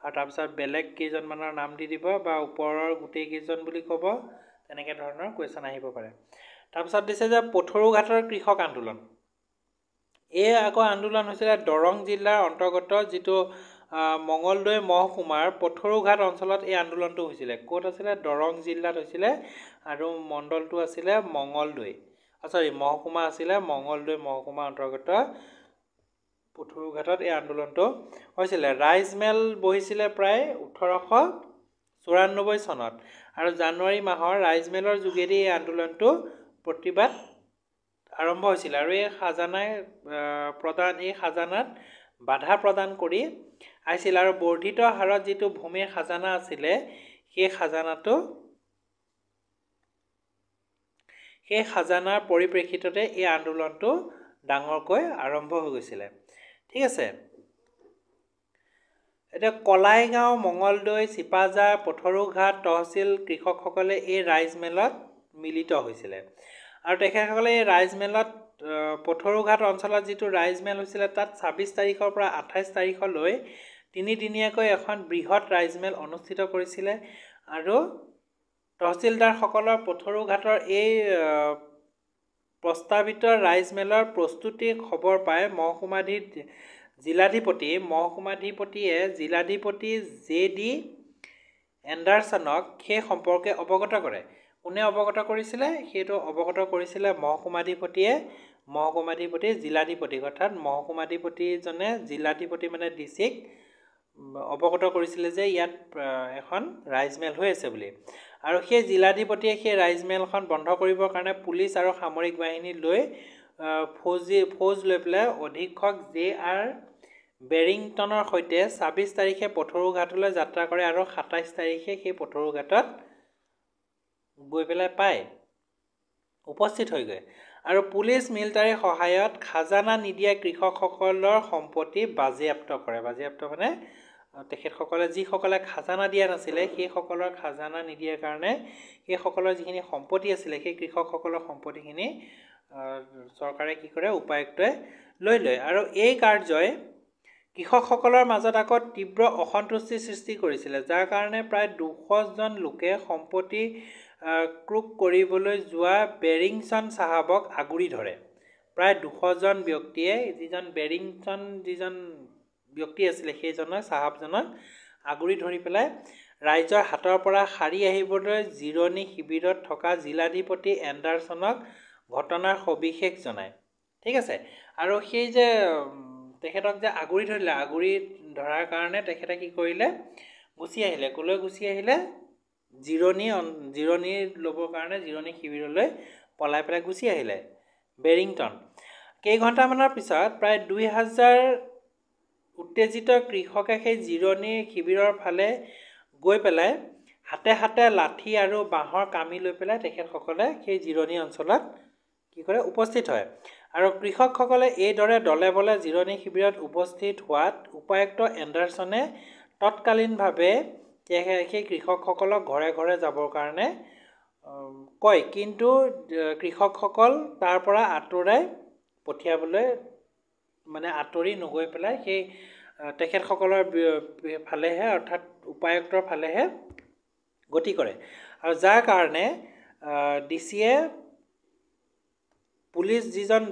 আৰু তাৰপিছত বেলেগ কেইজনমানৰ নাম দি দিব বা ওপৰৰ গোটেই কেইজন বুলি ক'ব তেনেকৈ ধৰণৰ কুৱেশ্যন আহিব পাৰে তাৰপিছত দিছে যে পথৰুঘাটৰ কৃষক আন্দোলন এই আকৌ আন্দোলন হৈছিলে দৰং জিলাৰ অন্তৰ্গত যিটো মঙলদৈ মহকুমাৰ পথৰুঘাট অঞ্চলত এই আন্দোলনটো হৈছিলে ক'ত আছিলে দৰং জিলাত হৈছিলে আৰু মণ্ডলটো আছিলে মহকুমা আছিলে মঙলদৈ মহকুমাৰ অন্তৰ্গত পথৰুঘাটত এই আন্দোলনটো হৈছিলে ৰাইজমেল বহিছিলে প্ৰায় ১৮৯৪ চনত আৰু জানুৱাৰী মাহৰ ৰাইজমেলৰ যোগেদি এই আন্দোলনটো প্ৰতিবাদ আৰম্ভ হৈছিল আৰু এই খাজানাত বাধা প্ৰদান কৰি আহিছিল আৰু বৰ্ধিত হাৰত যিটো ভূমিৰ খাজানা আছিলে সেই খাজানাটো সেই খাজানাৰ পৰিপ্ৰেক্ষিততে এই আন্দোলনটো ডাঙৰকৈ আৰম্ভ হৈ গৈছিলে ঠিক আছে এটা কলাইগাঁও মঙ্গলদৈ চিপাজাৰ পথৰুঘাট তহচিল কৃষকসকলে এই ৰাইজমেলত মিলিত হৈছিলে আৰু তেখেতসকলে এই ৰাইজমেলত পথৰুঘাট অঞ্চলত যিটো ৰাইজমেল হৈছিলে তাত 26 তাৰিখৰ পৰা 28 তাৰিখলৈ তিনিদিনীয়াকৈ এখন বৃহৎ ৰাইজমেল অনুষ্ঠিত কৰিছিলে আৰু তহচিলদাৰসকলৰ পথৰুঘাটৰ এই প্ৰস্তাৱিত ৰাইজমেলৰ প্ৰস্তুতিৰ খবৰ পাই মহকুমাধিপতিয়ে জিলাধিপতি জে.ডি. এণ্ডাৰছনক সেই সম্পৰ্কে অৱগত কৰে কোনে অৱগত কৰিছিলে সেইটো অৱগত কৰিছিলে মহকুমাধিপতি জিলাধিপতি অৰ্থাৎ মহকুমাধিপতিজনে জিলাধিপতি মানে ডিচিক অৱগত কৰিছিলে যে ইয়াত এখন ৰাইজমেল হৈ আছে বুলি আৰু সেই জিলাধিপতিয়ে সেই ৰাইজমেলখন বন্ধ কৰিবৰ কাৰণে পুলিচ আৰু সামৰিক বাহিনী লৈ ফৌজ লৈ পেলাই অধীক্ষক জে.আৰ. বেৰিংটনৰ সৈতে 26 তাৰিখে পথৰুঘাটলৈ যাত্ৰা কৰে আৰু 27 তাৰিখে সেই পথৰুঘাটত গৈ পেলাই পায় উপস্থিত হৈ গৈ আৰু পুলিচ মিলিটাৰীৰ সহায়ত খাজানা নিদিয়া কৃষকসকলৰ সম্পত্তি বাজেয়াপ্ত কৰে বাজেয়াপ্ত মানে তেখেতসকলে যিসকলে খাজানা দিয়া নাছিলে সেইসকলৰ খাজানা নিদিয়াৰ কাৰণে সেইসকলৰ যিখিনি সম্পত্তি আছিলে সেই কৃষকসকলৰ সম্পত্তিখিনি চৰকাৰে কি কৰে উপায়ুক্তই লৈ লয় আৰু এই কাৰ্যই কৃষকসকলৰ মাজত আকৌ তীব্ৰ অসন্তুষ্টি সৃষ্টি কৰিছিলে যাৰ কাৰণে প্ৰায় 200 জন লোকে সম্পত্তি ক্ৰুক কৰিবলৈ যোৱা বেৰিংটন চাহাবক আগুৰি ধৰে প্ৰায় 200 জন ব্যক্তিয়ে যিজন বেৰিংটন যিজন ব্যক্তি আছিলে সেইজনক চাহাবজনক আগুৰি ধৰি পেলাই ৰাইজৰ হাতৰ পৰা সাৰি আহিবলৈ জিৰণি শিবিৰত থকা জিলাধিপতি এণ্ডাৰছনক ঘটনাৰ সবিশেষ জনায় ঠিক আছে আৰু সেই যে তেখেতক যে আগুৰি ধৰিলে আগুৰি ধৰাৰ কাৰণে তেখেতে কি কৰিলে গুচি আহিলে কলৈ গুচি আহিলে জিৰণি ল'বৰ কাৰণে জিৰণি শিবিৰলৈ পলাই পেলাই গুচি আহিলে বেৰিংটন কেইঘণ্টামানৰ পিছত প্ৰায় 2000 উত্তেজিত কৃষকে সেই জিৰণি শিবিৰৰ ফালে গৈ পেলাই হাতে হাতে লাঠি আৰু বাঁহৰ কামি লৈ পেলাই তেখেতসকলে সেই জিৰণি অঞ্চলত কি কৰে উপস্থিত হয় আৰু কৃষকসকলে এইদৰে দলে বলে জিৰণি শিবিৰত উপস্থিত হোৱাত উপায়ুক্ত এণ্ডাৰছনে তৎকালীনভাৱে সেই কৃষকসকলক ঘৰে ঘৰে যাবৰ কাৰণে কয় কিন্তু কৃষকসকল তাৰ পৰা আঁতৰাই পঠিয়াবলৈ মানে আঁতৰি নগৈ পেলাই সেই তেখেতসকলৰ ফালেহে অৰ্থাৎ উপায়ুক্তৰ ফালেহে গতি কৰে আৰু যাৰ কাৰণে ডিচিয়ে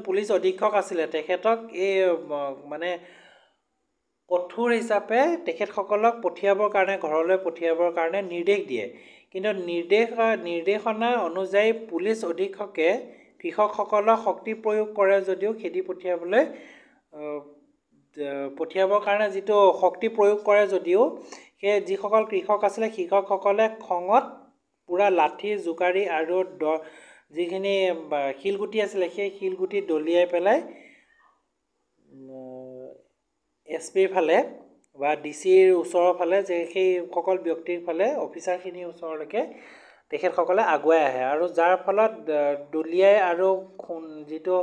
পুলিচ অধীক্ষক আছিলে তেখেতক এই মানে কঠোৰ হিচাপে তেখেতসকলক পঠিয়াবৰ কাৰণে ঘৰলৈ পঠিয়াবৰ কাৰণে নিৰ্দেশ দিয়ে কিন্তু নিৰ্দেশনা অনুযায়ী পুলিচ অধীক্ষকে কৃষকসকলক শক্তি প্ৰয়োগ কৰে যদিও খেদি পঠিয়াবৰ কাৰণে যিটো শক্তি প্ৰয়োগ কৰে যদিও সেই যিসকল কৃষক আছিলে কৃষকসকলে খঙত পুৰা লাঠি জোকাৰি আৰু যিখিনি শিলগুটি আছিলে সেই শিলগুটি দলিয়াই পেলাই এছপিৰ ফালে বা ডিচিৰ ওচৰৰ ফালে যে সেইসকল ব্যক্তিৰ ফালে অফিচাৰখিনিৰ ওচৰলৈকে তেখেতসকলে আগুৱাই আহে আৰু যাৰ ফলত দলিয়াই আৰু যিটো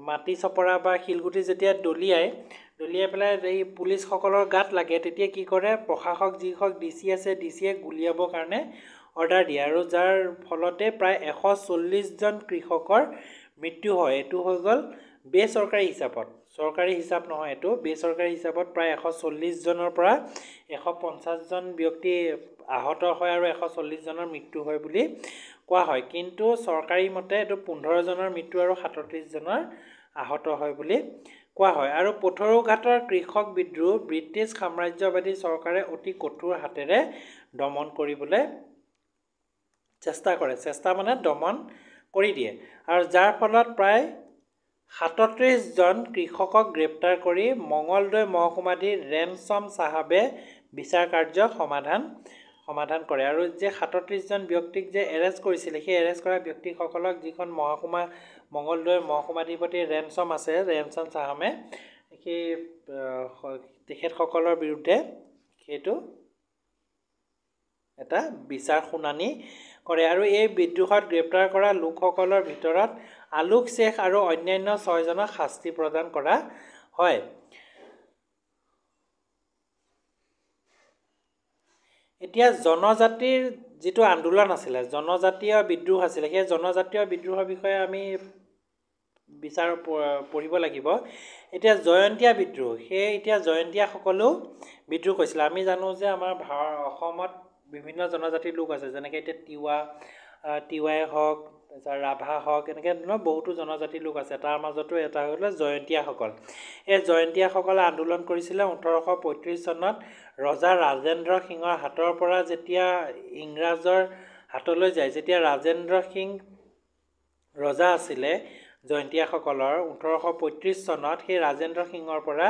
মাটি চপৰা বা শিলগুটি যেতিয়া দলিয়াই পেলাই এই পুলিচসকলৰ গাত লাগে তেতিয়া কি কৰে প্ৰশাসক যিসকল ডিচি আছে ডিচিয়ে গুলিয়াবৰ কাৰণে অৰ্ডাৰ দিয়ে আৰু যাৰ ফলতে প্ৰায় 140 জন কৃষকৰ মৃত্যু হয় এইটো হৈ গ'ল বেচৰকাৰী হিচাপত চৰকাৰী হিচাপ নহয় এইটো বেচৰকাৰী হিচাপত প্ৰায় 140 জনৰ পৰা 150 জন ব্যক্তি আহত হয় আৰু 140 জনৰ মৃত্যু হয় বুলি কোৱা হয় কিন্তু চৰকাৰী মতে এইটো 15 জনৰ মৃত্যু আৰু 37 জনৰ আহত হয় বুলি কোৱা হয় আৰু পথৰুঘাটৰ কৃষক বিদ্ৰোহ ব্ৰিটিছ সাম্ৰাজ্যবাদী চৰকাৰে অতি কঠোৰ হাতেৰে দমন কৰিবলৈ চেষ্টা মানে দমন কৰি দিয়ে আৰু যাৰ ফলত প্ৰায় 37 জন কৃষকক গ্ৰেপ্তাৰ কৰি মঙ্গলদৈ মহকুমাধীশ ৰেনছম চাহাবে বিচাৰ কাৰ্য সমাধান কৰে আৰু যে 37 জন ব্যক্তিক যে এৰেষ্ট কৰিছিলে সেই এৰেষ্ট কৰা ব্যক্তিসকলক যিখন মঙ্গলদৈ মহকুমাধিপতি ৰেনছম আছে ৰেনছম চাহাবে সেই তেখেতসকলৰ বিৰুদ্ধে সেইটো এটা বিচাৰ শুনানি কৰে আৰু এই বিদ্ৰোহত গ্ৰেপ্তাৰ কৰা লোকসকলৰ ভিতৰত আলোক শ্বেখ আৰু অন্যান্য 6 জনক শাস্তি প্ৰদান কৰা হয়। এতিয়া জনজাতিৰ যিটো আন্দোলন আছিলে, জনজাতীয় বিদ্ৰোহ আছিলে, সেই জনজাতীয় বিদ্ৰোহৰ বিষয়ে আমি বিচাৰ পঢ়িব লাগিব। এতিয়া জয়ন্তীয়া বিদ্ৰোহ, সেই এতিয়া জয়ন্তীয়াসকলেও বিদ্ৰোহ কৰিছিলে। আমি জানো যে আমাৰ অসমত বিভিন্ন জনজাতিৰ লোক আছে, যেনেকৈ এতিয়া তিৱাই হওক, তাৰপিছত ৰাভা হওক, এনেকৈ ধৰণৰ বহুতো জনজাতিৰ লোক আছে। তাৰ মাজতো এটা হ'লে জয়ন্তীয়াসকল। এই জয়ন্তীয়াসকলে আন্দোলন কৰিছিলে 1835 চনত ৰজা ৰাজেন্দ্ৰ সিঙৰ হাতৰ পৰা যেতিয়া ইংৰাজৰ হাতলৈ যায়। যেতিয়া ৰাজেন্দ্ৰ সিং ৰজা আছিলে জয়ন্তীয়াসকলৰ 1835 চনত, সেই ৰাজেন্দ্ৰ সিঙৰ পৰা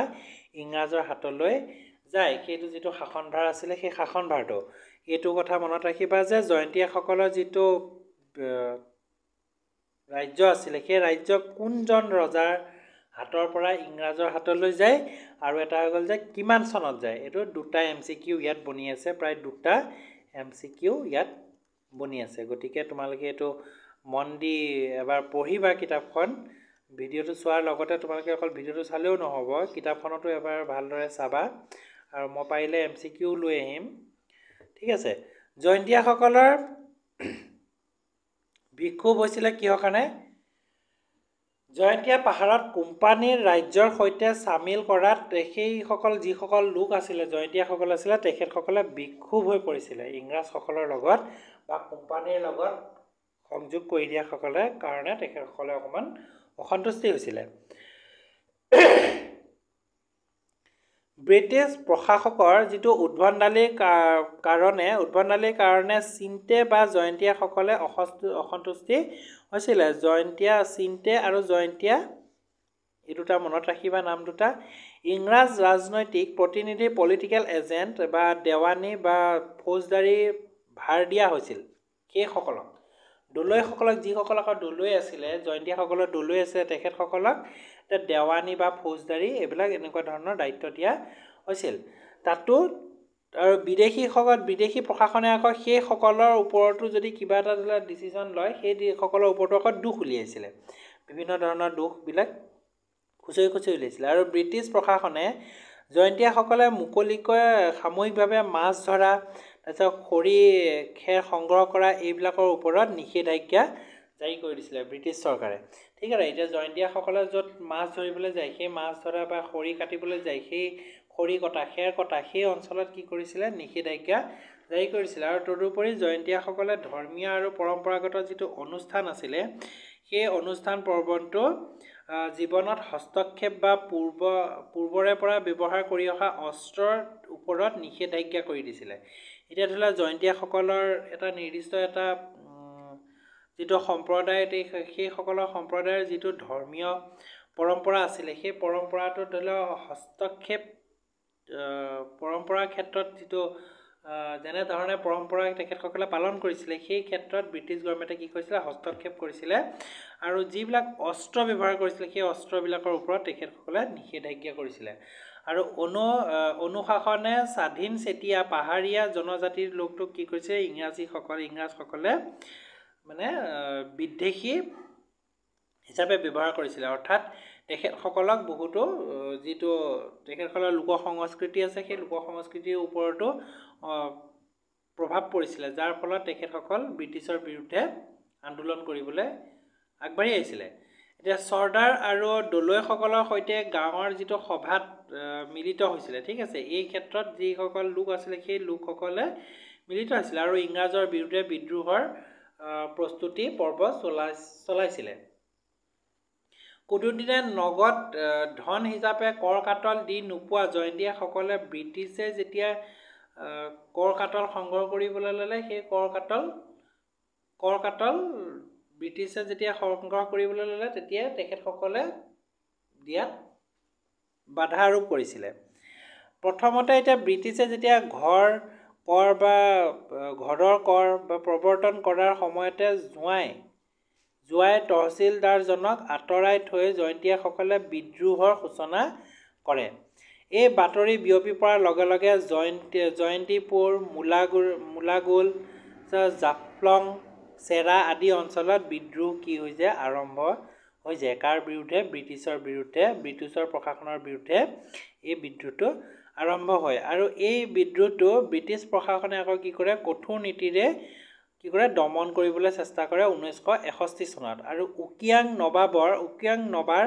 ইংৰাজৰ হাতলৈ যায়, সেইটো যিটো শাসনভাৰ আছিলে সেই শাসনভাৰটো, এইটো কথা মনত ৰাখিবা যে জয়ন্তীয়াসকলৰ যিটো ৰাজ্য আছিলে, সেই ৰাজ্য কোনজন ৰজাৰ হাতৰ পৰা ইংৰাজৰ হাতলৈ যায়, আৰু এটা হৈ গ'ল যে কিমান চনত যায়। এইটো দুটা MCQ ইয়াত বনি আছে, প্ৰায় দুটা MCQ ইয়াত বনি আছে। গতিকে তোমালোকে এইটো মন দি এবাৰ পঢ়িবা কিতাপখন। ভিডিঅ'টো চোৱাৰ লগতে তোমালোকে অকল ভিডিঅ'টো চালেও নহ'ব, কিতাপখনতো এবাৰ ভালদৰে চাবা, আৰু মই পাৰিলে MCQ লৈ আহিম। ঠিক আছে। জয়ন্তীয়াসকলৰ বিক্ষোভ হৈছিলে কিহৰ কাৰণে? জয়ন্তীয়া পাহাৰত কোম্পানীৰ ৰাজ্যৰ সৈতে চামিল কৰাত সেইসকল যিসকল লোক আছিলে, জয়ন্তীয়াসকল আছিলে, তেখেতসকলে বিক্ষোভ হৈ পৰিছিলে ইংৰাজসকলৰ লগত বা কোম্পানীৰ লগত সংযোগ কৰি দিয়াসকলে কাৰণে তেখেতসকলে অকণমান অসন্তুষ্টি হৈছিলে। ব্ৰিটিছ প্ৰশাসকৰ যিটো উদ্ভণ্ডালিৰ কাৰণে চিন্তে বা জয়ন্তীয়াসকলে অসন্তুষ্টি হৈছিলে। চিন্তে আৰু জয়ন্তীয়া, এই দুটা মনত ৰাখিবা নাম দুটা। ইংৰাজ ৰাজনৈতিক প্ৰতিনিধি, পলিটিকেল এজেণ্ট বা দেৱানী বা ফৌজদাৰী ভাৰ দিয়া হৈছিল সেইসকলক। দলৈসকলক, যিসকল আকৌ দলৈ আছিলে, জয়ন্তীয়াসকলৰ দলৈ আছে, তেখেতসকলক দেৱানী বা ফৌজদাৰী এইবিলাক এনেকুৱা ধৰণৰ দায়িত্ব দিয়া হৈছিল। তাতো আৰু বিদেশী প্ৰশাসনে আকৌ সেইসকলৰ ওপৰতো যদি কিবা এটা ডিচিশ্যন লয়, সেইসকলৰ ওপৰতো আকৌ দোষ উলিয়াইছিলে, বিভিন্ন ধৰণৰ দোষবিলাক খুচৰি উলিয়াইছিলে। আৰু ব্ৰিটিছ প্ৰশাসনে জয়ন্তীয়াসকলে মুকলিকৈ সামূহিকভাৱে মাছ ধৰা, তাৰপিছত খৰি খেৰ সংগ্ৰহ কৰা, এইবিলাকৰ ওপৰত নিষেধাজ্ঞা জাৰি কৰি দিছিলে ব্ৰিটিছ চৰকাৰে। ঠিক আছে। এতিয়া জয়ন্তীয়াসকলে য'ত মাছ ধৰিবলৈ যায়, সেই মাছ ধৰা বা খৰি কাটিবলৈ যায়, সেই খৰি কটা, খেৰ কটা, সেই অঞ্চলত কি কৰিছিলে? নিষেধাজ্ঞা জাৰি কৰিছিলে। আৰু তদুপৰি জয়ন্তীয়াসকলে ধৰ্মীয় আৰু পৰম্পৰাগত যিটো অনুষ্ঠান আছিলে, সেই অনুষ্ঠান পৰ্বটো জীৱনত হস্তক্ষেপ বা পূৰ্বৰে পৰা ব্যৱহাৰ কৰি অহা অস্ত্ৰৰ ওপৰত নিষেধাজ্ঞা কৰি দিছিলে। এতিয়া ধৰি লোৱা জয়ন্তীয়াসকলৰ এটা নিৰ্দিষ্ট এটা যিটো সম্প্ৰদায়, সেইসকলৰ সম্প্ৰদায়ৰ যিটো ধৰ্মীয় পৰম্পৰা আছিলে, সেই পৰম্পৰাটো ধৰি লওক হস্তক্ষেপ, পৰম্পৰাৰ ক্ষেত্ৰত যিটো যেনেধৰণে পৰম্পৰা তেখেতসকলে পালন কৰিছিলে, সেই ক্ষেত্ৰত ব্ৰিটিছ গভৰ্ণমেণ্টে কি কৰিছিলে? হস্তক্ষেপ কৰিছিলে, আৰু যিবিলাক অস্ত্ৰ ব্যৱহাৰ কৰিছিলে, সেই অস্ত্ৰবিলাকৰ ওপৰত তেখেতসকলে নিষেধাজ্ঞা কৰিছিলে। আৰু অনুশাসনে স্বাধীন চেতিয়া পাহাৰীয়া জনজাতিৰ লোকটোক কি কৰিছে? ইংৰাজসকলে মানে বিদ্বেষী হিচাপে ব্যৱহাৰ কৰিছিলে। অৰ্থাৎ তেখেতসকলক বহুতো যিটো তেখেতসকলৰ লোক সংস্কৃতি আছে, সেই লোক সংস্কৃতিৰ ওপৰতো প্ৰভাৱ পৰিছিলে, যাৰ ফলত তেখেতসকল ব্ৰিটিছৰ বিৰুদ্ধে আন্দোলন কৰিবলৈ আগবাঢ়ি আহিছিলে। এতিয়া চৰ্দাৰ আৰু দলৈসকলৰ সৈতে গাঁৱৰ যিটো সভাত মিলিত হৈছিলে। ঠিক আছে। এই ক্ষেত্ৰত যিসকল লোক আছিলে, সেই লোকসকলে মিলিত হৈছিলে আৰু ইংৰাজৰ বিৰুদ্ধে বিদ্ৰোহৰ প্ৰস্তুতি পৰ্ব চলাইছিলে। কোনোদিনে নগদ ধন হিচাপে কৰ কাটল দি নোপোৱা জয়ন্তীয়াসকলে ব্ৰিটিছে যেতিয়া কৰ কাটল সংগ্ৰহ কৰিবলৈ ল'লে, সেই কৰ কাটল ব্ৰিটিছে যেতিয়া সংগ্ৰহ কৰিবলৈ ল'লে, তেতিয়া তেখেতসকলে দিয়াত বাধা আৰোপ কৰিছিলে। প্ৰথমতে এতিয়া ব্ৰিটিছে যেতিয়া ঘৰৰ কৰ বা প্ৰৱৰ্তন কৰাৰ সময়তে জোৱাই তহচিলদাৰজনক আঁতৰাই থৈ জয়ন্তীয়াসকলে বিদ্ৰোহৰ সূচনা কৰে। এই বাতৰি বিয়পি পৰাৰ লগে লগে জয়ন্তীপুৰ, মুলাগোল, জাফলং, চেৰা আদি অঞ্চলত বিদ্ৰোহ কি হৈ যায় আৰম্ভ হৈ যায়। কাৰ বিৰুদ্ধে? ব্ৰিটিছৰ প্ৰশাসনৰ বিৰুদ্ধে এই বিদ্ৰোহটো আৰম্ভ হয়। আৰু এই বিদ্ৰোহটো ব্ৰিটিছ প্ৰশাসনে আকৌ কি কৰে? কঠোৰ নীতিৰে কি কৰে? দমন কৰিবলৈ চেষ্টা কৰে 1961 চনত। আৰু উকিয়াং নবাৰ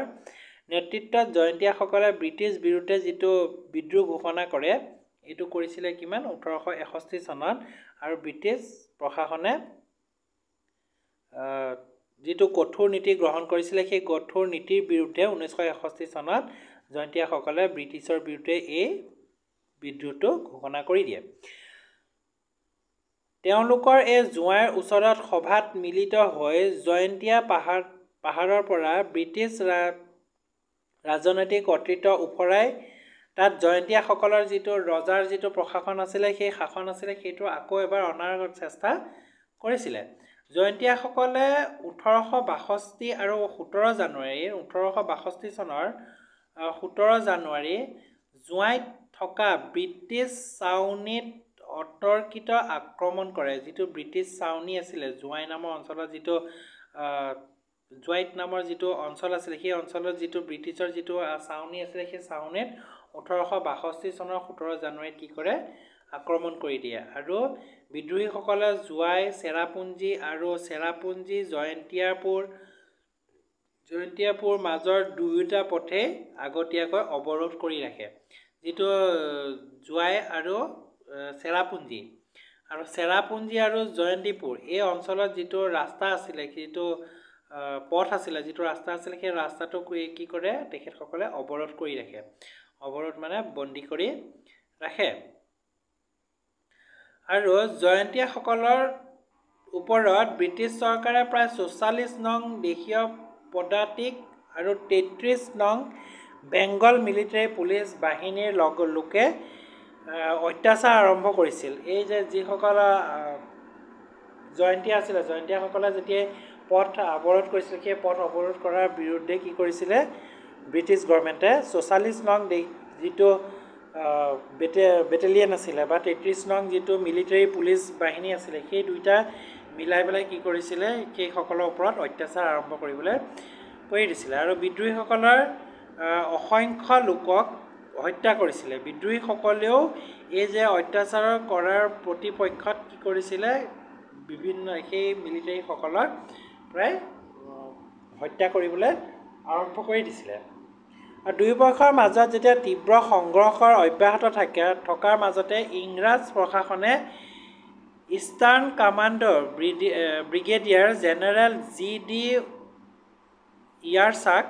নেতৃত্বত জয়ন্তীয়াসকলে ব্ৰিটিছ বিৰুদ্ধে যিটো বিদ্ৰোহ ঘোষণা কৰে, এইটো কৰিছিলে কিমান? 1861 চনত। আৰু ব্ৰিটিছ প্ৰশাসনে যিটো কঠোৰ নীতি গ্ৰহণ কৰিছিলে, সেই কঠোৰ নীতিৰ বিৰুদ্ধে 1961 চনত জয়ন্তীয়াসকলে ব্ৰিটিছৰ বিৰুদ্ধে এই বিদ্ৰোহটো ঘোষণা কৰি দিয়ে। তেওঁলোকৰ এই জোঁৱাইৰ ওচৰত সভাত মিলিত হৈ জয়ন্তীয়া পাহাৰৰ পৰা ব্ৰিটিছ ৰাজনৈতিক কৰ্তৃত্ব উফৰাই তাত জয়ন্তীয়াসকলৰ যিটো ৰজাৰ যিটো প্ৰশাসন আছিলে, সেই শাসন আছিলে, সেইটো আকৌ এবাৰ অনাৰ চেষ্টা কৰিছিলে। জয়ন্তীয়াসকলে 1862 আৰু 1862 চনৰ 17 জানুৱাৰী জোঁৱাইত থকা ব্ৰিটিছ ছাউনীত অতৰ্কিত আক্ৰমণ কৰে। যিটো ব্ৰিটিছ ছাউনী আছিলে জোঁৱাই নামৰ অঞ্চলত, যিটো জোঁৱাইত নামৰ যিটো অঞ্চল আছিলে, সেই অঞ্চলত যিটো ব্ৰিটিছৰ যিটো ছাউনী আছিলে, সেই ছাউনীত 1862 চনৰ 17 জানুৱাৰীত কি কৰে? আক্ৰমণ কৰি দিয়ে। আৰু বিদ্ৰোহীসকলে জোঁৱাই, চেৰাপুঞ্জী জয়ন্তীয়াপুৰ মাজৰ দুয়োটা পথেই আগতীয়াকৈ অৱৰোধ কৰি ৰাখে। যিটো জোঁৱাই আৰু চেৰাপুঞ্জী আৰু জয়ন্তীপুৰ এই অঞ্চলত যিটো ৰাস্তা আছিলে, যিটো পথ আছিলে, যিটো ৰাস্তা আছিলে, সেই ৰাস্তাটো কি কৰে? তেখেতসকলে অৱৰোধ কৰি ৰাখে। অৱৰোধ মানে বন্দী কৰি ৰাখে। আৰু জয়ন্তীয়াসকলৰ ওপৰত ব্ৰিটিছ চৰকাৰে প্ৰায় 44 নং দেশীয় পদাতিক আৰু 33 নং বেংগল মিলিটাৰী পুলিচ বাহিনীৰ লোকে অত্যাচাৰ আৰম্ভ কৰিছিল। এই যে যিসকল জয়ন্তীয়া আছিলে, জয়ন্তীয়াসকলে যেতিয়া পথ অৱৰোধ কৰিছিল, সেই পথ অৱৰোধ কৰাৰ বিৰুদ্ধে কি কৰিছিলে? ব্ৰিটিছ গভৰ্ণমেণ্টে 44 নং যিটো বেটেলিয়ন আছিলে বা 33 নং যিটো মিলিটাৰী পুলিচ বাহিনী আছিলে, সেই দুইটা মিলাই পেলাই কি কৰিছিলে? সেইসকলৰ ওপৰত অত্যাচাৰ আৰম্ভ কৰিবলৈ কৰি দিছিলে। আৰু বিদ্ৰোহীসকলৰ অসংখ্য লোকক হত্যা কৰিছিলে। বিদ্ৰোহীসকলেও এই যে অত্যাচাৰ কৰাৰ প্ৰতিপক্ষত কি কৰিছিলে? বিভিন্ন সেই মিলিটাৰীসকলক প্ৰায় হত্যা কৰিবলৈ আৰম্ভ কৰি দিছিলে। আৰু দুয়োপক্ষৰ মাজত যেতিয়া তীব্ৰ সংঘৰ্ষৰ অব্যাহত থকাৰ মাজতে ইংৰাজ প্ৰশাসনে ইষ্টাৰ্ণ কামাণ্ডৰ ব্ৰিগেডিয়াৰ জেনেৰেল G.D. ইয়াৰছাক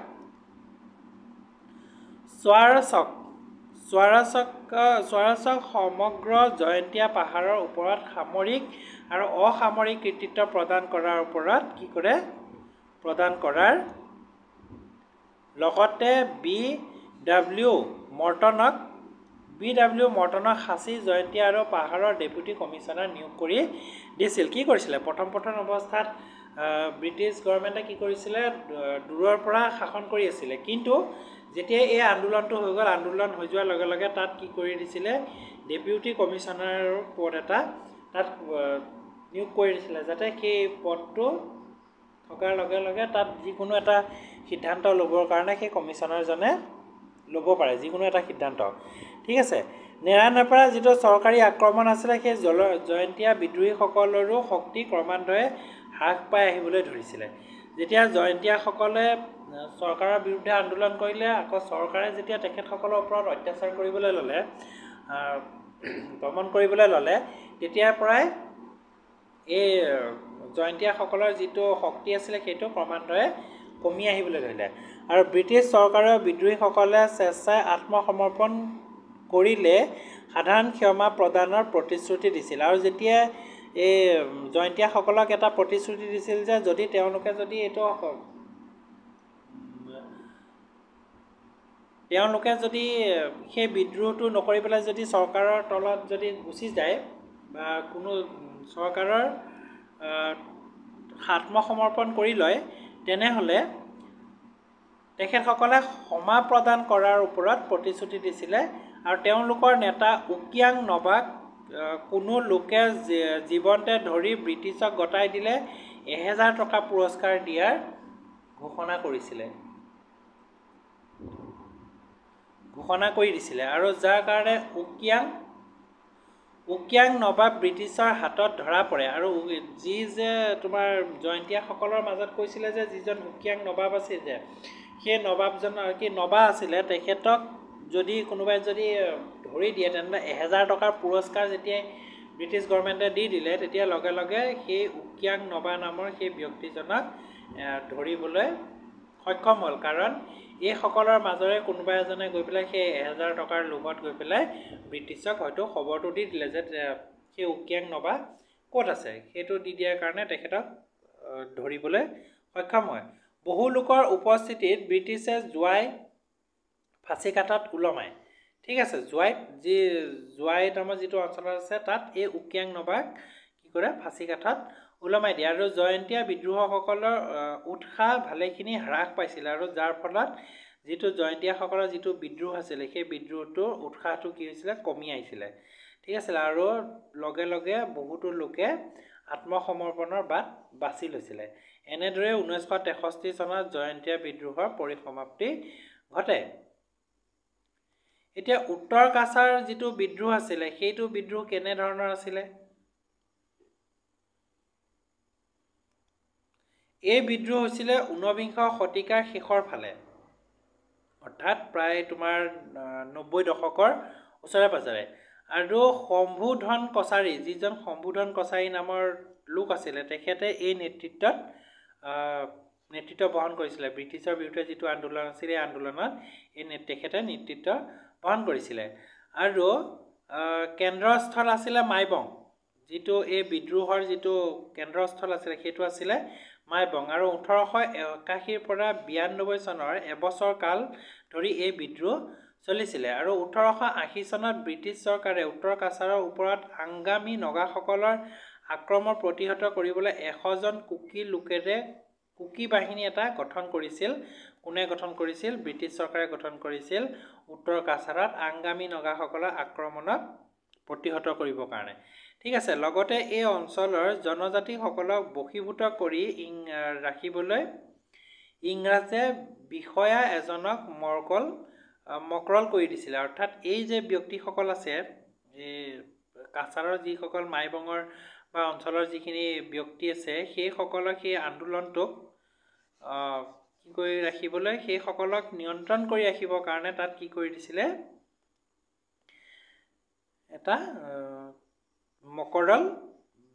সমগ্ৰ জয়ন্তীয়া পাহাৰৰ ওপৰত সামৰিক আৰু অসামৰিক কৃতিত্ব প্ৰদান কৰাৰ ওপৰত কি কৰে? প্ৰদান কৰাৰ লগতে B.W. মৰ্টনক সাঁচি জয়ন্তীয়া আৰু পাহাৰৰ ডেপুটি কমিশ্যনাৰ নিয়োগ কৰি দিছিল। কি কৰিছিলে? প্ৰথম অৱস্থাত ব্ৰিটিছ গভৰ্ণমেণ্টে কি কৰিছিলে? দূৰৰ পৰা শাসন কৰি আছিলে। কিন্তু যেতিয়া এই আন্দোলনটো হৈ গ'ল, আন্দোলন হৈ যোৱাৰ লগে লগে তাত কি কৰি দিছিলে? ডেপুটি কমিশ্যনাৰৰ পদ এটা তাত নিয়োগ কৰি দিছিলে, যাতে সেই পদটো থকাৰ লগে লগে তাত যিকোনো এটা সিদ্ধান্ত ল'বৰ কাৰণে সেই কমিশ্যনাৰজনে ল'ব পাৰে, যিকোনো এটা সিদ্ধান্ত। ঠিক আছে। নেৰানেপেৰা যিটো চৰকাৰী আক্ৰমণ আছিলে, সেই জয়ন্তীয়া বিদ্ৰোহীসকলৰো শক্তি ক্ৰমান্বয়ে হ্ৰাস পাই আহিবলৈ ধৰিছিলে। যেতিয়া জয়ন্তীয়াসকলে চৰকাৰৰ বিৰুদ্ধে আন্দোলন কৰিলে, আকৌ চৰকাৰে যেতিয়া তেখেতসকলৰ ওপৰত অত্যাচাৰ কৰিবলৈ ল'লে, দমন কৰিবলৈ ল'লে, তেতিয়াৰ পৰাই এই জয়ন্তীয়াসকলৰ যিটো শক্তি আছিলে, সেইটো ক্ৰমান্বয়ে কমি আহিবলৈ ধৰিলে। আৰু ব্ৰিটিছ চৰকাৰৰ বিদ্ৰোহীসকলে স্বেচ্ছাই আত্মসমৰ্পণ কৰিলে সাধাৰণ ক্ষমা প্ৰদানৰ প্ৰতিশ্ৰুতি দিছিল। আৰু যেতিয়া এই জয়ন্তীয়াসকলক এটা প্ৰতিশ্ৰুতি দিছিল যে যদি তেওঁলোকে সেই বিদ্ৰোহটো নকৰি পেলাই যদি চৰকাৰৰ তলত যদি গুচি যায় বা কোনো চৰকাৰৰ আত্মসমৰ্পণ কৰি লয়, তেনেহ'লে তেখেতসকলে ক্ষমা প্ৰদান কৰাৰ ওপৰত প্ৰতিশ্ৰুতি দিছিলে আৰু তেওঁলোকৰ নেতা উকিয়াং নবাক কোনো লোকে জীৱনতে ধৰি ব্ৰিটিছক গতাই দিলে 1000 টকা পুৰস্কাৰ দিয়াৰ ঘোষণা কৰি দিছিলে আৰু যাৰ কাৰণে উকিয়াং নবাব ব্ৰিটিছৰ হাতত ধৰা পৰে আৰু যি যে তোমাৰ জয়ন্তীয়াসকলৰ মাজত কৈছিলে যে যিজন উকিয়াং নবাব আছিল যে সেই নবাবজনৰ কি নবা আছিলে তেখেতক যদি কোনোবাই যদি ধৰি দিয়ে তেন্তে 1000 টকাৰ পুৰস্কাৰ যেতিয়া ব্ৰিটিছ গভৰ্ণমেণ্টে দি দিলে তেতিয়া লগে লগে সেই উকিয়াং নবা নামৰ সেই ব্যক্তিজনক ধৰিবলৈ সক্ষম হ'ল কাৰণ এইসকলৰ মাজৰে কোনোবা এজনে গৈ পেলাই সেই 1000 টকাৰ লোভত গৈ পেলাই ব্ৰিটিছক হয়তো খবৰটো দি দিলে যে সেই উকিয়াং নবা ক'ত আছে সেইটো দি দিয়াৰ কাৰণে তেখেতক ধৰিবলৈ সক্ষম হয় বহু লোকৰ উপস্থিতিত ব্ৰিটিছে জোৱাই ফাঁচি কাঠত ওলমায় ঠিক আছে জোৱাই নামৰ যিটো অঞ্চলত আছে তাত এই উকিয়াং নবাক কি কৰে ফাঁচি কাঠত ওলমাই দিয়ে আৰু জয়ন্তীয়া বিদ্ৰোহসকলৰ উৎসাহ ভালেখিনি হ্ৰাস পাইছিল আৰু যাৰ ফলত যিটো জয়ন্তীয়াসকলৰ যিটো বিদ্ৰোহ আছিলে সেই বিদ্ৰোহটোৰ উৎসাহটো কি হৈছিলে কমি আহিছিলে ঠিক আছে আৰু লগে লগে বহুতো লোকে আত্মসমৰ্পণৰ বাট বাছি লৈছিলে এনেদৰে 1963 চনত জয়ন্তীয়া বিদ্ৰোহৰ পৰিসমাপ্তি ঘটে এতিয়া উত্তৰ কাছাৰ যিটো বিদ্ৰোহ আছিলে সেইটো বিদ্ৰোহ কেনে ধৰণৰ আছিলে এই বিদ্ৰোহ হৈছিলে 19 শতিকাৰ শেষৰ ফালে অৰ্থাৎ প্ৰায় তোমাৰ 90 দশকৰ ওচৰে পাজৰে আৰু শম্ভুধন কছাৰী যিজন শম্ভুধন কছাৰী নামৰ লোক আছিলে তেখেতে এই নেতৃত্ব বহন কৰিছিলে ব্ৰিটিছৰ বিৰুদ্ধে যিটো আন্দোলন আছিল এই আন্দোলনত তেখেতে নেতৃত্ব বহন কৰিছিলে আৰু কেন্দ্ৰস্থল আছিলে মাইবং যিটো এই বিদ্ৰোহৰ যিটো কেন্দ্ৰস্থল আছিলে সেইটো আছিলে মাইবং আৰু 1881 পৰা 92 চনৰ এবছৰ কাল ধৰি এই বিদ্ৰোহ চলিছিলে আৰু 1880 চনত ব্ৰিটিছ চৰকাৰে উত্তৰ কাছাৰৰ ওপৰত আংগামী নগাসকলৰ আক্ৰমণ প্ৰতিহত কৰিবলৈ 100 জন কুকি বাহিনী এটা গঠন কৰিছিল কোনে গঠন কৰিছিল ব্ৰিটিছ চৰকাৰে গঠন কৰিছিল উত্তৰ কাছাৰত আংগামী নগাসকলৰ আক্ৰমণক প্ৰতিহত কৰিবৰ কাৰণে ঠিক আছে লগতে এই অঞ্চলৰ জনজাতিসকলক বশীভূত কৰি ৰাখিবলৈ ইংৰাজে বিষয়া এজনক মকৰল কৰি দিছিলে অৰ্থাৎ এই যে ব্যক্তিসকল আছে এই কাছাৰৰ যিসকল মাইবঙৰ বা অঞ্চলৰ যিখিনি ব্যক্তি আছে সেইসকলক সেই আন্দোলনটোক কি কৰি ৰাখিবলৈ সেইসকলক নিয়ন্ত্ৰণ কৰি ৰাখিবৰ কাৰণে তাত কি কৰি দিছিলে এটা মকৰল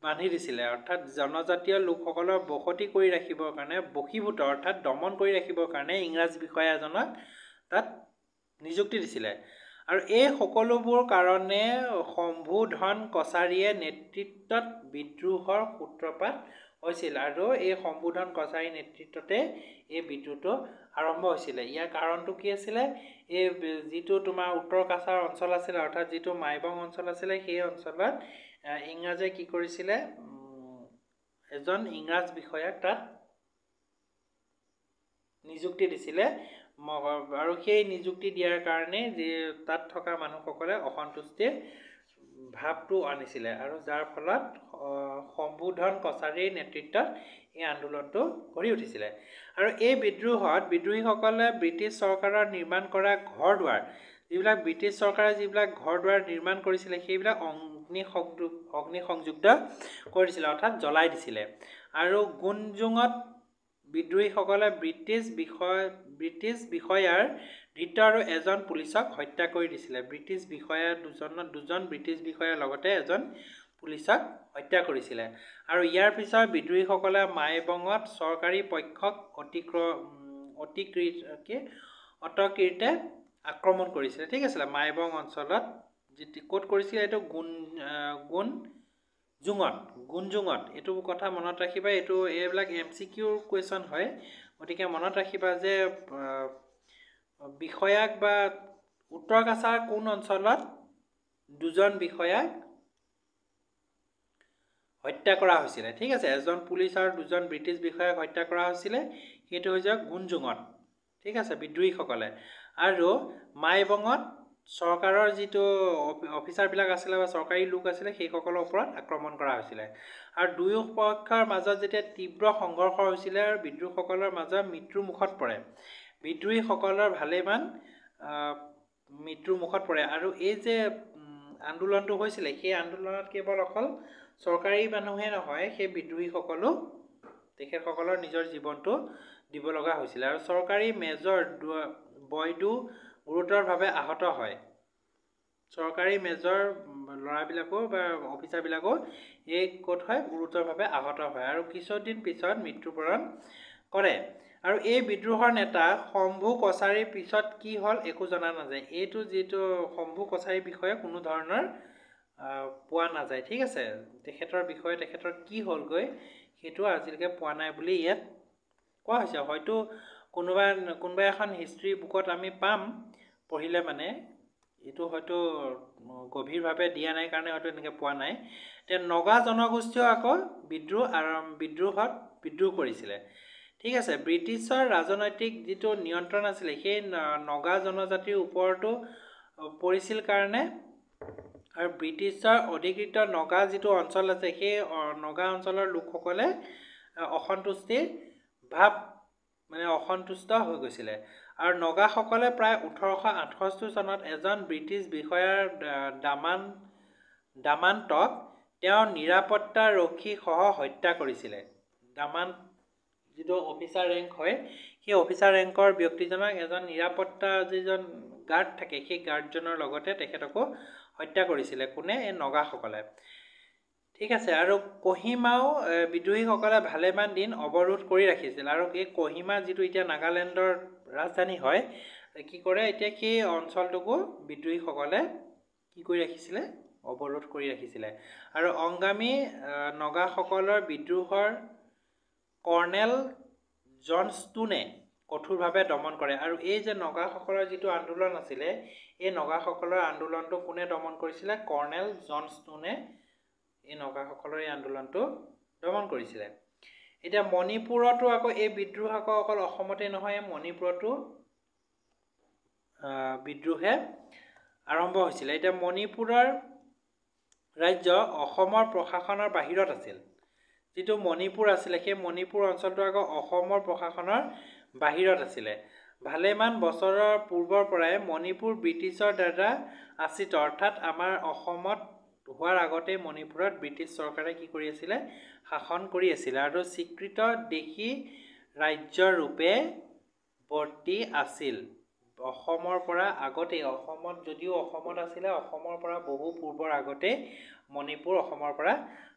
বান্ধি দিছিলে অৰ্থাৎ জনজাতীয় লোকসকলৰ বসতি কৰি ৰাখিবৰ কাৰণে বশীভূত অৰ্থাৎ দমন কৰি ৰাখিবৰ কাৰণে ইংৰাজ বিষয়া এজনক তাত নিযুক্তি দিছিলে আৰু এই সকলোবোৰ কাৰণে শম্ভুধন কছাৰীয়ে নেতৃত্বত বিদ্ৰোহৰ সূত্ৰপাত হৈছিল আৰু এই শম্ভুধন কছাৰী নেতৃত্বতে এই বিদ্ৰোহটো আৰম্ভ হৈছিলে ইয়াৰ কাৰণটো কি আছিলে এই যিটো তোমাৰ উত্তৰ কাছাৰ অঞ্চল আছিল অৰ্থাৎ যিটো মাইবং অঞ্চল আছিলে সেই অঞ্চলত ইংৰাজে কি কৰিছিলে এজন ইংৰাজ বিষয়াক তাত নিযুক্তি দিছিলে আৰু সেই নিযুক্তি দিয়াৰ কাৰণে যে তাত থকা মানুহসকলে অসন্তুষ্টিৰ ভাৱটো আনিছিলে আৰু যাৰ ফলত শম্ভুধন কছাৰীৰ নেতৃত্বত এই আন্দোলনটো গঢ়ি উঠিছিলে আৰু এই বিদ্ৰোহত বিদ্ৰোহীসকলে ব্ৰিটিছ চৰকাৰৰ নিৰ্মাণ কৰা ঘৰ-দুৱাৰ যিবিলাক ব্ৰিটিছ চৰকাৰে যিবিলাক ঘৰ-দুৱাৰ নিৰ্মাণ কৰিছিলে সেইবিলাক অগ্নিসংযুক্ত কৰিছিলে অৰ্থাৎ জ্বলাই দিছিলে আৰু গুণজুঙত বিদ্ৰোহীসকলে ব্ৰিটিছ বিষয়াৰ ধৃত আৰু এজন পুলিচক হত্যা কৰি দিছিলে ব্ৰিটিছ বিষয়া দুজন ব্ৰিটিছ বিষয়াৰ লগতে এজন পুলিচক হত্যা কৰিছিলে আৰু ইয়াৰ পিছত বিদ্ৰোহীসকলে মাইবঙত চৰকাৰী পক্ষক অতকৃতে আক্ৰমণ কৰিছিলে ঠিক আছে মাইবং অঞ্চলত ক'ত কৰিছিলে এইটো গুণজুঙত এইটো কথা মনত ৰাখিবা এইবিলাক MCQৰ কুৱেশ্যন হয় গতিকে মনত ৰাখিবা যে বিষয়াক বা উত্তৰ কাছাৰ কোন অঞ্চলত দুজন বিষয়াক হত্যা কৰা হৈছিলে ঠিক আছে এজন পুলিচ আৰু দুজন ব্ৰিটিছ বিষয়াক হত্যা কৰা হৈছিলে সেইটো হৈছে গুণজুঙত ঠিক আছে বিদ্ৰোহীসকলে আৰু মাইবঙত চৰকাৰৰ যিটো অফিচাৰবিলাক আছিলে বা চৰকাৰী লোক আছিলে সেইসকলৰ ওপৰত আক্ৰমণ কৰা হৈছিলে আৰু দুয়ো পক্ষৰ মাজত যেতিয়া তীব্ৰ সংঘৰ্ষ হৈছিলে আৰু বিদ্ৰোহীসকলৰ মাজত মৃত্যুৰ মুখত পৰে বিদ্ৰোহীসকলৰ ভালেমান মৃত্যুৰ মুখত পৰে আৰু এই যে আন্দোলনটো হৈছিলে সেই আন্দোলনত কেৱল অকল চৰকাৰী মানুহে নহয় সেই বিদ্ৰোহীসকলো তেখেতসকলৰ নিজৰ জীৱনটো দিব লগা হৈছিলে আৰু চৰকাৰী মেজৰ বয়ডু গুৰুতৰভাৱে আহত হয় চৰকাৰী মেজৰ ল'ৰাবিলাকো বা অফিচাৰবিলাকো এই ক'ত হয় গুৰুতৰভাৱে আহত হয় আৰু কিছুদিন পিছত মৃত্যুবৰণ কৰে আৰু এই বিদ্ৰোহৰ নেতা শম্ভু কছাৰীৰ পিছত কি হ'ল একো জনা নাযায় এইটো যিটো শম্ভু কছাৰীৰ বিষয়ে কোনো ধৰণৰ পোৱা নাযায় ঠিক আছে তেখেতৰ বিষয়ে তেখেতৰ কি হ'লগৈ সেইটো আজিলৈকে পোৱা নাই বুলি ইয়াত কোৱা হৈছে হয়তো কোনোবা এখন হিষ্ট্ৰী বুকত আমি পাম পঢ়িলে মানে এইটো হয়তো গভীৰভাৱে দিয়া নাই কাৰণে হয়তো এনেকৈ পোৱা নাই তে নগা জনগোষ্ঠীও আকৌ বিদ্ৰোহ কৰিছিলে ঠিক আছে ব্ৰিটিছৰ ৰাজনৈতিক যিটো নিয়ন্ত্ৰণ আছিলে সেই নগা জনজাতিৰ ওপৰতো পৰিছিল কাৰণে আৰু ব্ৰিটিছৰ অধিকৃত নগা যিটো অঞ্চল আছে সেই নগা অঞ্চলৰ লোকসকলে অসন্তুষ্ট হৈ গৈছিলে আৰু নগাসকলে প্ৰায় 1868 চনত এজন ব্ৰিটিছ বিষয়াৰ দামান্তক তেওঁৰ নিৰাপত্তা ৰক্ষী সহ হত্যা কৰিছিলে দামান্ত যিটো অফিচাৰ ৰেংক হয় সেই অফিচাৰ ৰেংকৰ ব্যক্তিজনক এজন নিৰাপত্তা যিজন গাৰ্ড থাকে সেই গাৰ্ডজনৰ লগতে তেখেতকো হত্যা কৰিছিলে কোনে এই নগাসকলে ঠিক আছে আৰু কহিমাও বিদ্ৰোহীসকলে ভালেমান দিন অৱৰোধ কৰি ৰাখিছিল আৰু এই কহিমা যিটো এতিয়া নাগালেণ্ডৰ ৰাজধানী হয় কি কৰে এতিয়া সেই অঞ্চলটোকো বিদ্ৰোহীসকলে কি কৰি ৰাখিছিলে অৱৰোধ কৰি ৰাখিছিলে আৰু অংগামী নগাসকলৰ বিদ্ৰোহৰ কৰ্ণেল জনষ্টনে কঠোৰভাৱে দমন কৰে আৰু এই যে নগাসকলৰ যিটো আন্দোলন আছিলে এই নগাসকলৰ আন্দোলনটো কোনে দমন কৰিছিলে কৰ্ণেল জনষ্টনে এই নগাসকলৰ এই আন্দোলনটো দমন কৰিছিলে এতিয়া মণিপুৰতো আকৌ এই বিদ্ৰোহ আকৌ অকল অসমতে নহয় মণিপুৰতো বিদ্ৰোহে আৰম্ভ হৈছিলে এতিয়া মণিপুৰৰ ৰাজ্য অসমৰ প্ৰশাসনৰ বাহিৰত আছিল যিটো মণিপুৰ আছিলে সেই মণিপুৰ অঞ্চলটো আকৌ অসমৰ প্ৰশাসনৰ বাহিৰত আছিলে ভালেমান বছৰৰ পূৰ্বৰ পৰাই মণিপুৰ ব্ৰিটিছৰ দ্বাৰা আশ্ৰিত অৰ্থাৎ আমাৰ অসমত হোৱাৰ আগতে মণিপুৰত ব্ৰিটিছ চৰকাৰে কি কৰি আছিলে শাসন কৰি আছিল আৰু স্বীকৃত দেশী ৰাজ্য ৰূপে বৰ্তি আছিল অসমৰ পৰা আগতে অসমত যদিও অসমত আছিলে অসমৰ পৰা বহু পূৰ্বৰ আগতে মণিপুৰ অসমৰ পৰা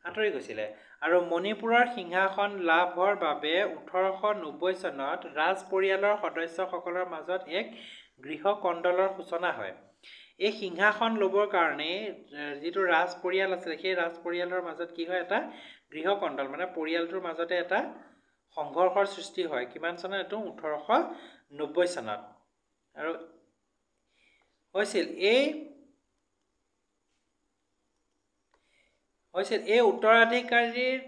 আঁতৰি গৈছিলে আৰু মণিপুৰৰ সিংহাসন লাভ হোৱাৰ বাবে 1890 চনত ৰাজ পৰিয়ালৰ সদস্যসকলৰ মাজত এক গৃহ কণ্ডলৰ সূচনা হয় এই সিংহাসন ল'বৰ কাৰণে যিটো ৰাজ পৰিয়াল আছিলে সেই ৰাজ পৰিয়ালৰ মাজত কি হয় এটা গৃহ কণ্ডল মানে পৰিয়ালটোৰ মাজতে এটা সংঘৰ্ষৰ সৃষ্টি হয় কিমান চনত এইটো 1890 চনত আৰু হৈছিল এই উত্তৰাধিকাৰীৰ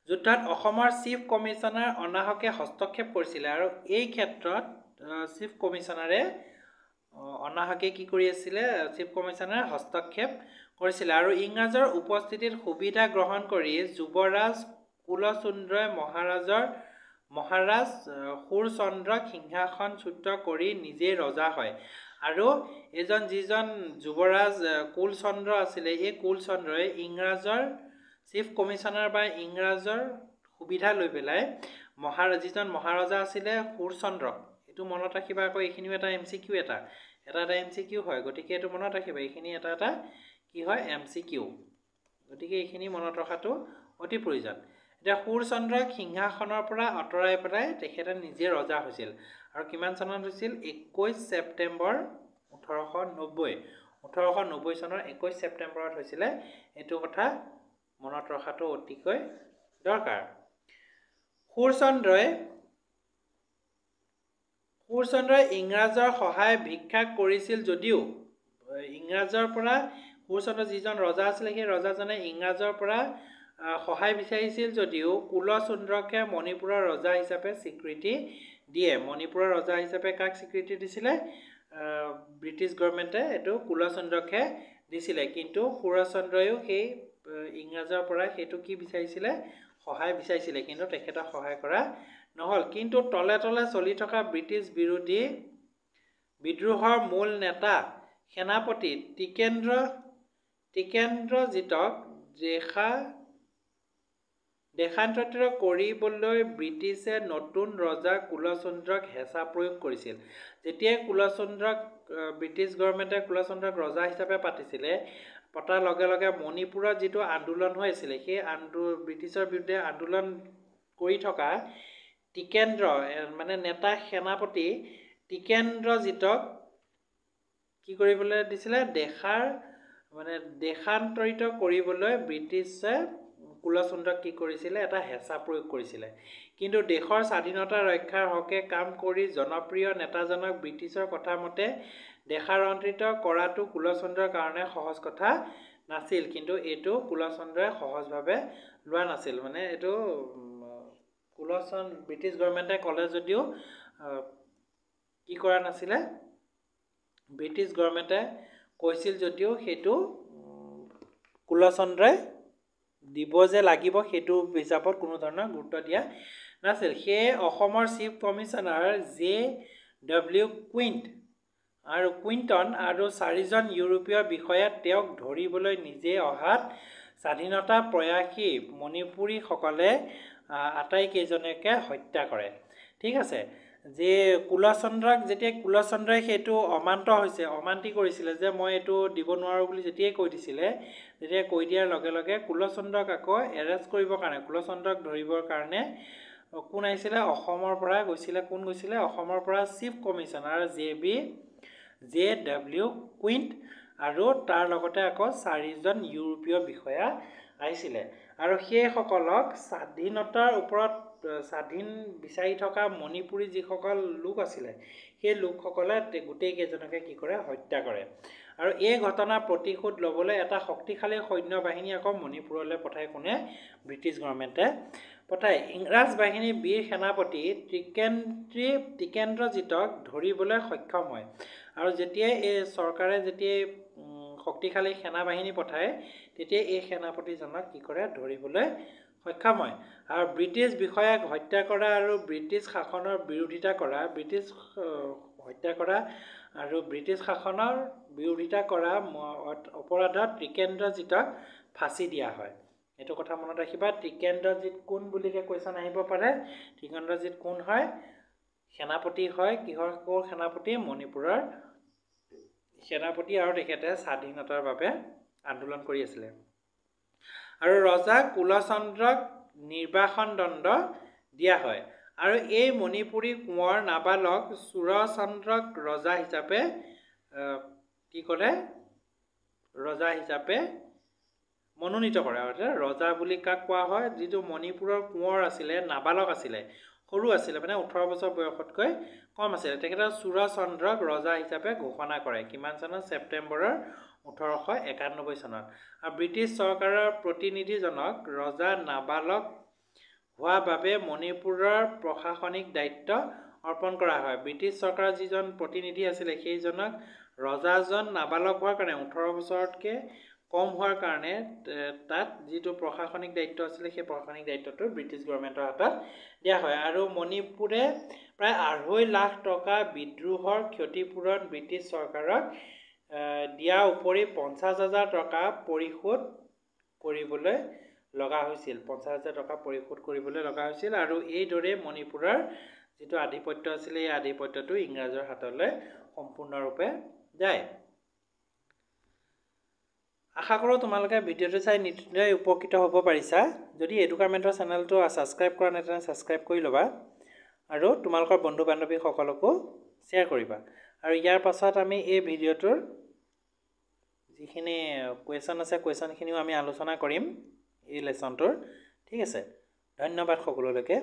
যুদ্ধত অসমৰ চিফ কমিছনাৰ অনাহকে হস্তক্ষেপ কৰিছিলে আৰু এই ক্ষেত্ৰত চিফ কমিছনাৰে অনাহকে কি কৰি আছিলে চিফ কমিছনাৰে হস্তক্ষেপ কৰিছিলে আৰু ইংৰাজৰ উপস্থিতিত সুবিধা গ্ৰহণ কৰি যুৱৰাজ কুলচন্দ্ৰই মহাৰাজ সুৰচন্দ্ৰক সিংহাসনচ্যুত কৰি নিজেই ৰজা হয় আৰু এজন যিজন যুৱৰাজ কুলচন্দ্ৰ আছিলে এই কুলচন্দ্ৰই ইংৰাজৰ চিফ কমিছনাৰ বা ইংৰাজৰ সুবিধা লৈ পেলাই যিজন মহাৰজা আছিলে সুৰচন্দ্ৰক এইটো মনত ৰাখিবা আকৌ এইখিনিও এটা MCQ এটা MCQ হয় গতিকে এইটো মনত ৰাখিবা এইখিনি এটা কি হয় MCQ গতিকে এইখিনি মনত ৰখাটো অতি প্ৰয়োজন এতিয়া সুৰচন্দ্ৰক সিংহাসনৰ পৰা আঁতৰাই পেলাই তেখেতে নিজে ৰজা হৈছিল আৰু কিমান চনত হৈছিল 21 ছেপ্টেম্বৰ 1890 চনৰ 21 ছেপ্টেম্বৰত হৈছিলে এইটো কথা মনত ৰখাটো অতিকৈ দৰকাৰ সুৰচন্দ্ৰই ইংৰাজৰ সহায় ভিক্ষা কৰিছিল যদিও ইংৰাজৰ পৰা সুৰচন্দ্ৰ যিজন ৰজা আছিলে সেই ৰজাজনে ইংৰাজৰ পৰা সহায় বিচাৰিছিল যদিও কুলচন্দ্ৰকে মণিপুৰৰ ৰজা হিচাপে স্বীকৃতি দিয়ে মণিপুৰৰ ৰজা হিচাপে কাক স্বীকৃতি দিছিলে ব্ৰিটিছ গভৰ্ণমেণ্টে এইটো কুলচন্দ্ৰকহে দিছিলে কিন্তু সুৰচন্দ্ৰয়ো সেই ইংৰাজৰ পৰা সেইটো কি বিচাৰিছিলে সহায় বিচাৰিছিলে কিন্তু তেখেতক সহায় কৰা নহল কিন্তু তলে তলে চলি থকা ব্ৰিটিছ বিৰোধী বিদ্ৰোহৰ মূল নেতা সেনাপতি টিকেন্দ্ৰজিতক দেশান্তৰিত কৰিবলৈ ব্ৰিটিছে নতুন ৰজা কুলচন্দ্ৰক হেঁচা প্ৰয়োগ কৰিছিল যেতিয়াই কুলচন্দ্ৰক ব্ৰিটিছ গভৰ্ণমেণ্টে কুলচন্দ্ৰক ৰজা হিচাপে পাতিছিলে পতাৰ লগে লগে মণিপুৰত যিটো আন্দোলন হৈ আছিলে সেই ব্ৰিটিছৰ বিৰুদ্ধে আন্দোলন কৰি থকা মানে নেতা সেনাপতি টিকেন্দ্ৰজিতক কি কৰিবলৈ দিছিলে দেশান্তৰিত কৰিবলৈ ব্ৰিটিছে কুলচন্দ্ৰক কি কৰিছিলে এটা হেঁচা প্ৰয়োগ কৰিছিলে কিন্তু দেশৰ স্বাধীনতা ৰক্ষাৰ হকে কাম কৰি জনপ্ৰিয় নেতাজনক ব্ৰিটিছৰ কথা মতে দেশান্তৰিত কৰাটো কুলচন্দ্ৰৰ কাৰণে সহজ কথা নাছিল কিন্তু এইটো কুলচন্দ্ৰই সহজভাৱে লোৱা নাছিল মানে এইটো ব্ৰিটিছ গভৰ্ণমেণ্টে ক'লে যদিও কি কৰা নাছিলে ব্ৰিটিছ গভৰ্ণমেণ্টে কৈছিল যদিও সেইটো কুলচন্দ্ৰই দিব যে লাগিব সেইটো হিচাপত কোনো ধৰণৰ গুৰুত্ব দিয়া নাছিল সেয়ে অসমৰ চিফ কমিছনাৰ JW কুইণ্টন আৰু 4জন ইউৰোপীয় বিষয়াই তেওঁক ধৰিবলৈ নিজে অহাত স্বাধীনতা প্ৰয়াসী মণিপুৰীসকলে আটাইকেইজনকে হত্যা কৰে ঠিক আছে যে কুলচন্দ্ৰক যেতিয়া কুলচন্দ্ৰই সেইটো অমান্তি কৰিছিলে যে মই এইটো দিব নোৱাৰো বুলি যেতিয়াই কৈ দিছিলে যেতিয়া কৈ দিয়াৰ লগে লগে কুলচন্দ্ৰক আকৌ এৰেষ্ট কৰিবৰ কাৰণে কুলচন্দ্ৰক ধৰিবৰ কাৰণে কোন আহিছিলে অসমৰ পৰা গৈছিলে অসমৰ পৰা চিফ কমিছনাৰ JW কুইণ্ট আৰু তাৰ লগতে আকৌ 4জন ইউৰোপীয় বিষয়া আহিছিলে আৰু সেইসকলক স্বাধীনতাৰ ওপৰত স্বাধীন বিচাৰি থকা মণিপুৰী যিসকল লোক আছিলে সেই লোকসকলে গোটেই কেইজনকে কি কৰে হত্যা কৰে আৰু এই ঘটনাৰ প্ৰতিশোধ ল'বলৈ এটা শক্তিশালী সৈন্য বাহিনী আকৌ মণিপুৰলৈ পঠাই কোনে ব্ৰিটিছ গভৰ্ণমেণ্টে পঠাই ইংৰাজ বাহিনীৰ বীৰ সেনাপতি টিকেন্দ্ৰজিতক ধৰিবলৈ সক্ষম হয় আৰু যেতিয়াই এই চৰকাৰে শক্তিশালী সেনা বাহিনী পঠায় তেতিয়া এই সেনাপতিজনক কি কৰে ধৰিবলৈ সক্ষম হয় আৰু ব্ৰিটিছ বিষয়াক হত্যা কৰা আৰু ব্ৰিটিছ শাসনৰ বিৰোধিতা কৰা অপৰাধত টিকেন্দ্ৰজিতক ফাঁচি দিয়া হয় এইটো কথা মনত ৰাখিবা টিকেন্দ্ৰজিত কোন বুলিকে কোৱেশ্যন আহিব পাৰে টিকেন্দ্ৰজিত কোন হয় সেনাপতি হয় কিহৰ সেনাপতি মণিপুৰৰ সেনাপতি আৰু তেখেতে স্বাধীনতাৰ বাবে আন্দোলন কৰি আছিলে আৰু ৰজা কুলচন্দ্ৰক নিৰ্বাসন দণ্ড দিয়া হয় আৰু এই মণিপুৰী কোঁৱৰ নাবালক সুৰচন্দ্ৰক ৰজা হিচাপে মনোনীত কৰে অৰ্থাৎ ৰজা বুলি কাক কোৱা হয় যিটো মণিপুৰৰ কোঁৱৰ আছিলে নাবালক আছিলে সৰু আছিলে মানে 18 বছৰ বয়সতকৈ কম আছিলে তেখেতৰ সুৰচন্দ্ৰক ৰজা হিচাপে ঘোষণা কৰে কিমান চনত ছেপ্টেম্বৰৰ 1891 চনত আৰু ব্ৰিটিছ চৰকাৰৰ প্ৰতিনিধিজনক ৰজা নাবালক হোৱা বাবে মণিপুৰৰ প্ৰশাসনিক দায়িত্ব অৰ্পণ কৰা হয় ব্ৰিটিছ চৰকাৰৰ যিজন প্ৰতিনিধি আছিলে সেইজনক ৰজাজন নাবালক হোৱাৰ কাৰণে 18 বছৰতকৈ কম হোৱাৰ কাৰণে তাত যিটো প্ৰশাসনিক দায়িত্ব আছিলে সেই প্ৰশাসনিক দায়িত্বটো ব্ৰিটিছ গভৰ্ণমেণ্টৰ হাতত দিয়া হয় আৰু মণিপুৰে প্ৰায় 2.5 লাখ টকা বিদ্ৰোহৰ ক্ষতিপূৰণ ব্ৰিটিছ চৰকাৰক দিয়া উপৰি 50,000 টকা পৰিশোধ কৰিবলৈ লগা হৈছিল আৰু এইদৰে মণিপুৰৰ যিটো আধিপত্য আছিলে এই আধিপত্যটো ইংৰাজৰ হাতলৈ সম্পূৰ্ণৰূপে যায় আশা কৰোঁ তোমালোকে ভিডিঅ'টো চাই নিশ্চয় উপকৃত হ'ব পাৰিছা যদি এডুকামেণ্টৰ চেনেলটো ছাবস্ক্ৰাইব কৰা নাই তেনে ছাবস্ক্ৰাইব কৰি ল'বা আৰু তোমালোকৰ বন্ধু বান্ধৱীসকলকো শ্বেয়াৰ কৰিবা আৰু ইয়াৰ পাছত আমি এই ভিডিঅ'টোৰ যিখিনি কুৱেশ্যন আছে কুৱেশ্যনখিনিও আমি আলোচনা কৰিম এই লেসনটোৰ ঠিক আছে ধন্যবাদ সকলোলৈকে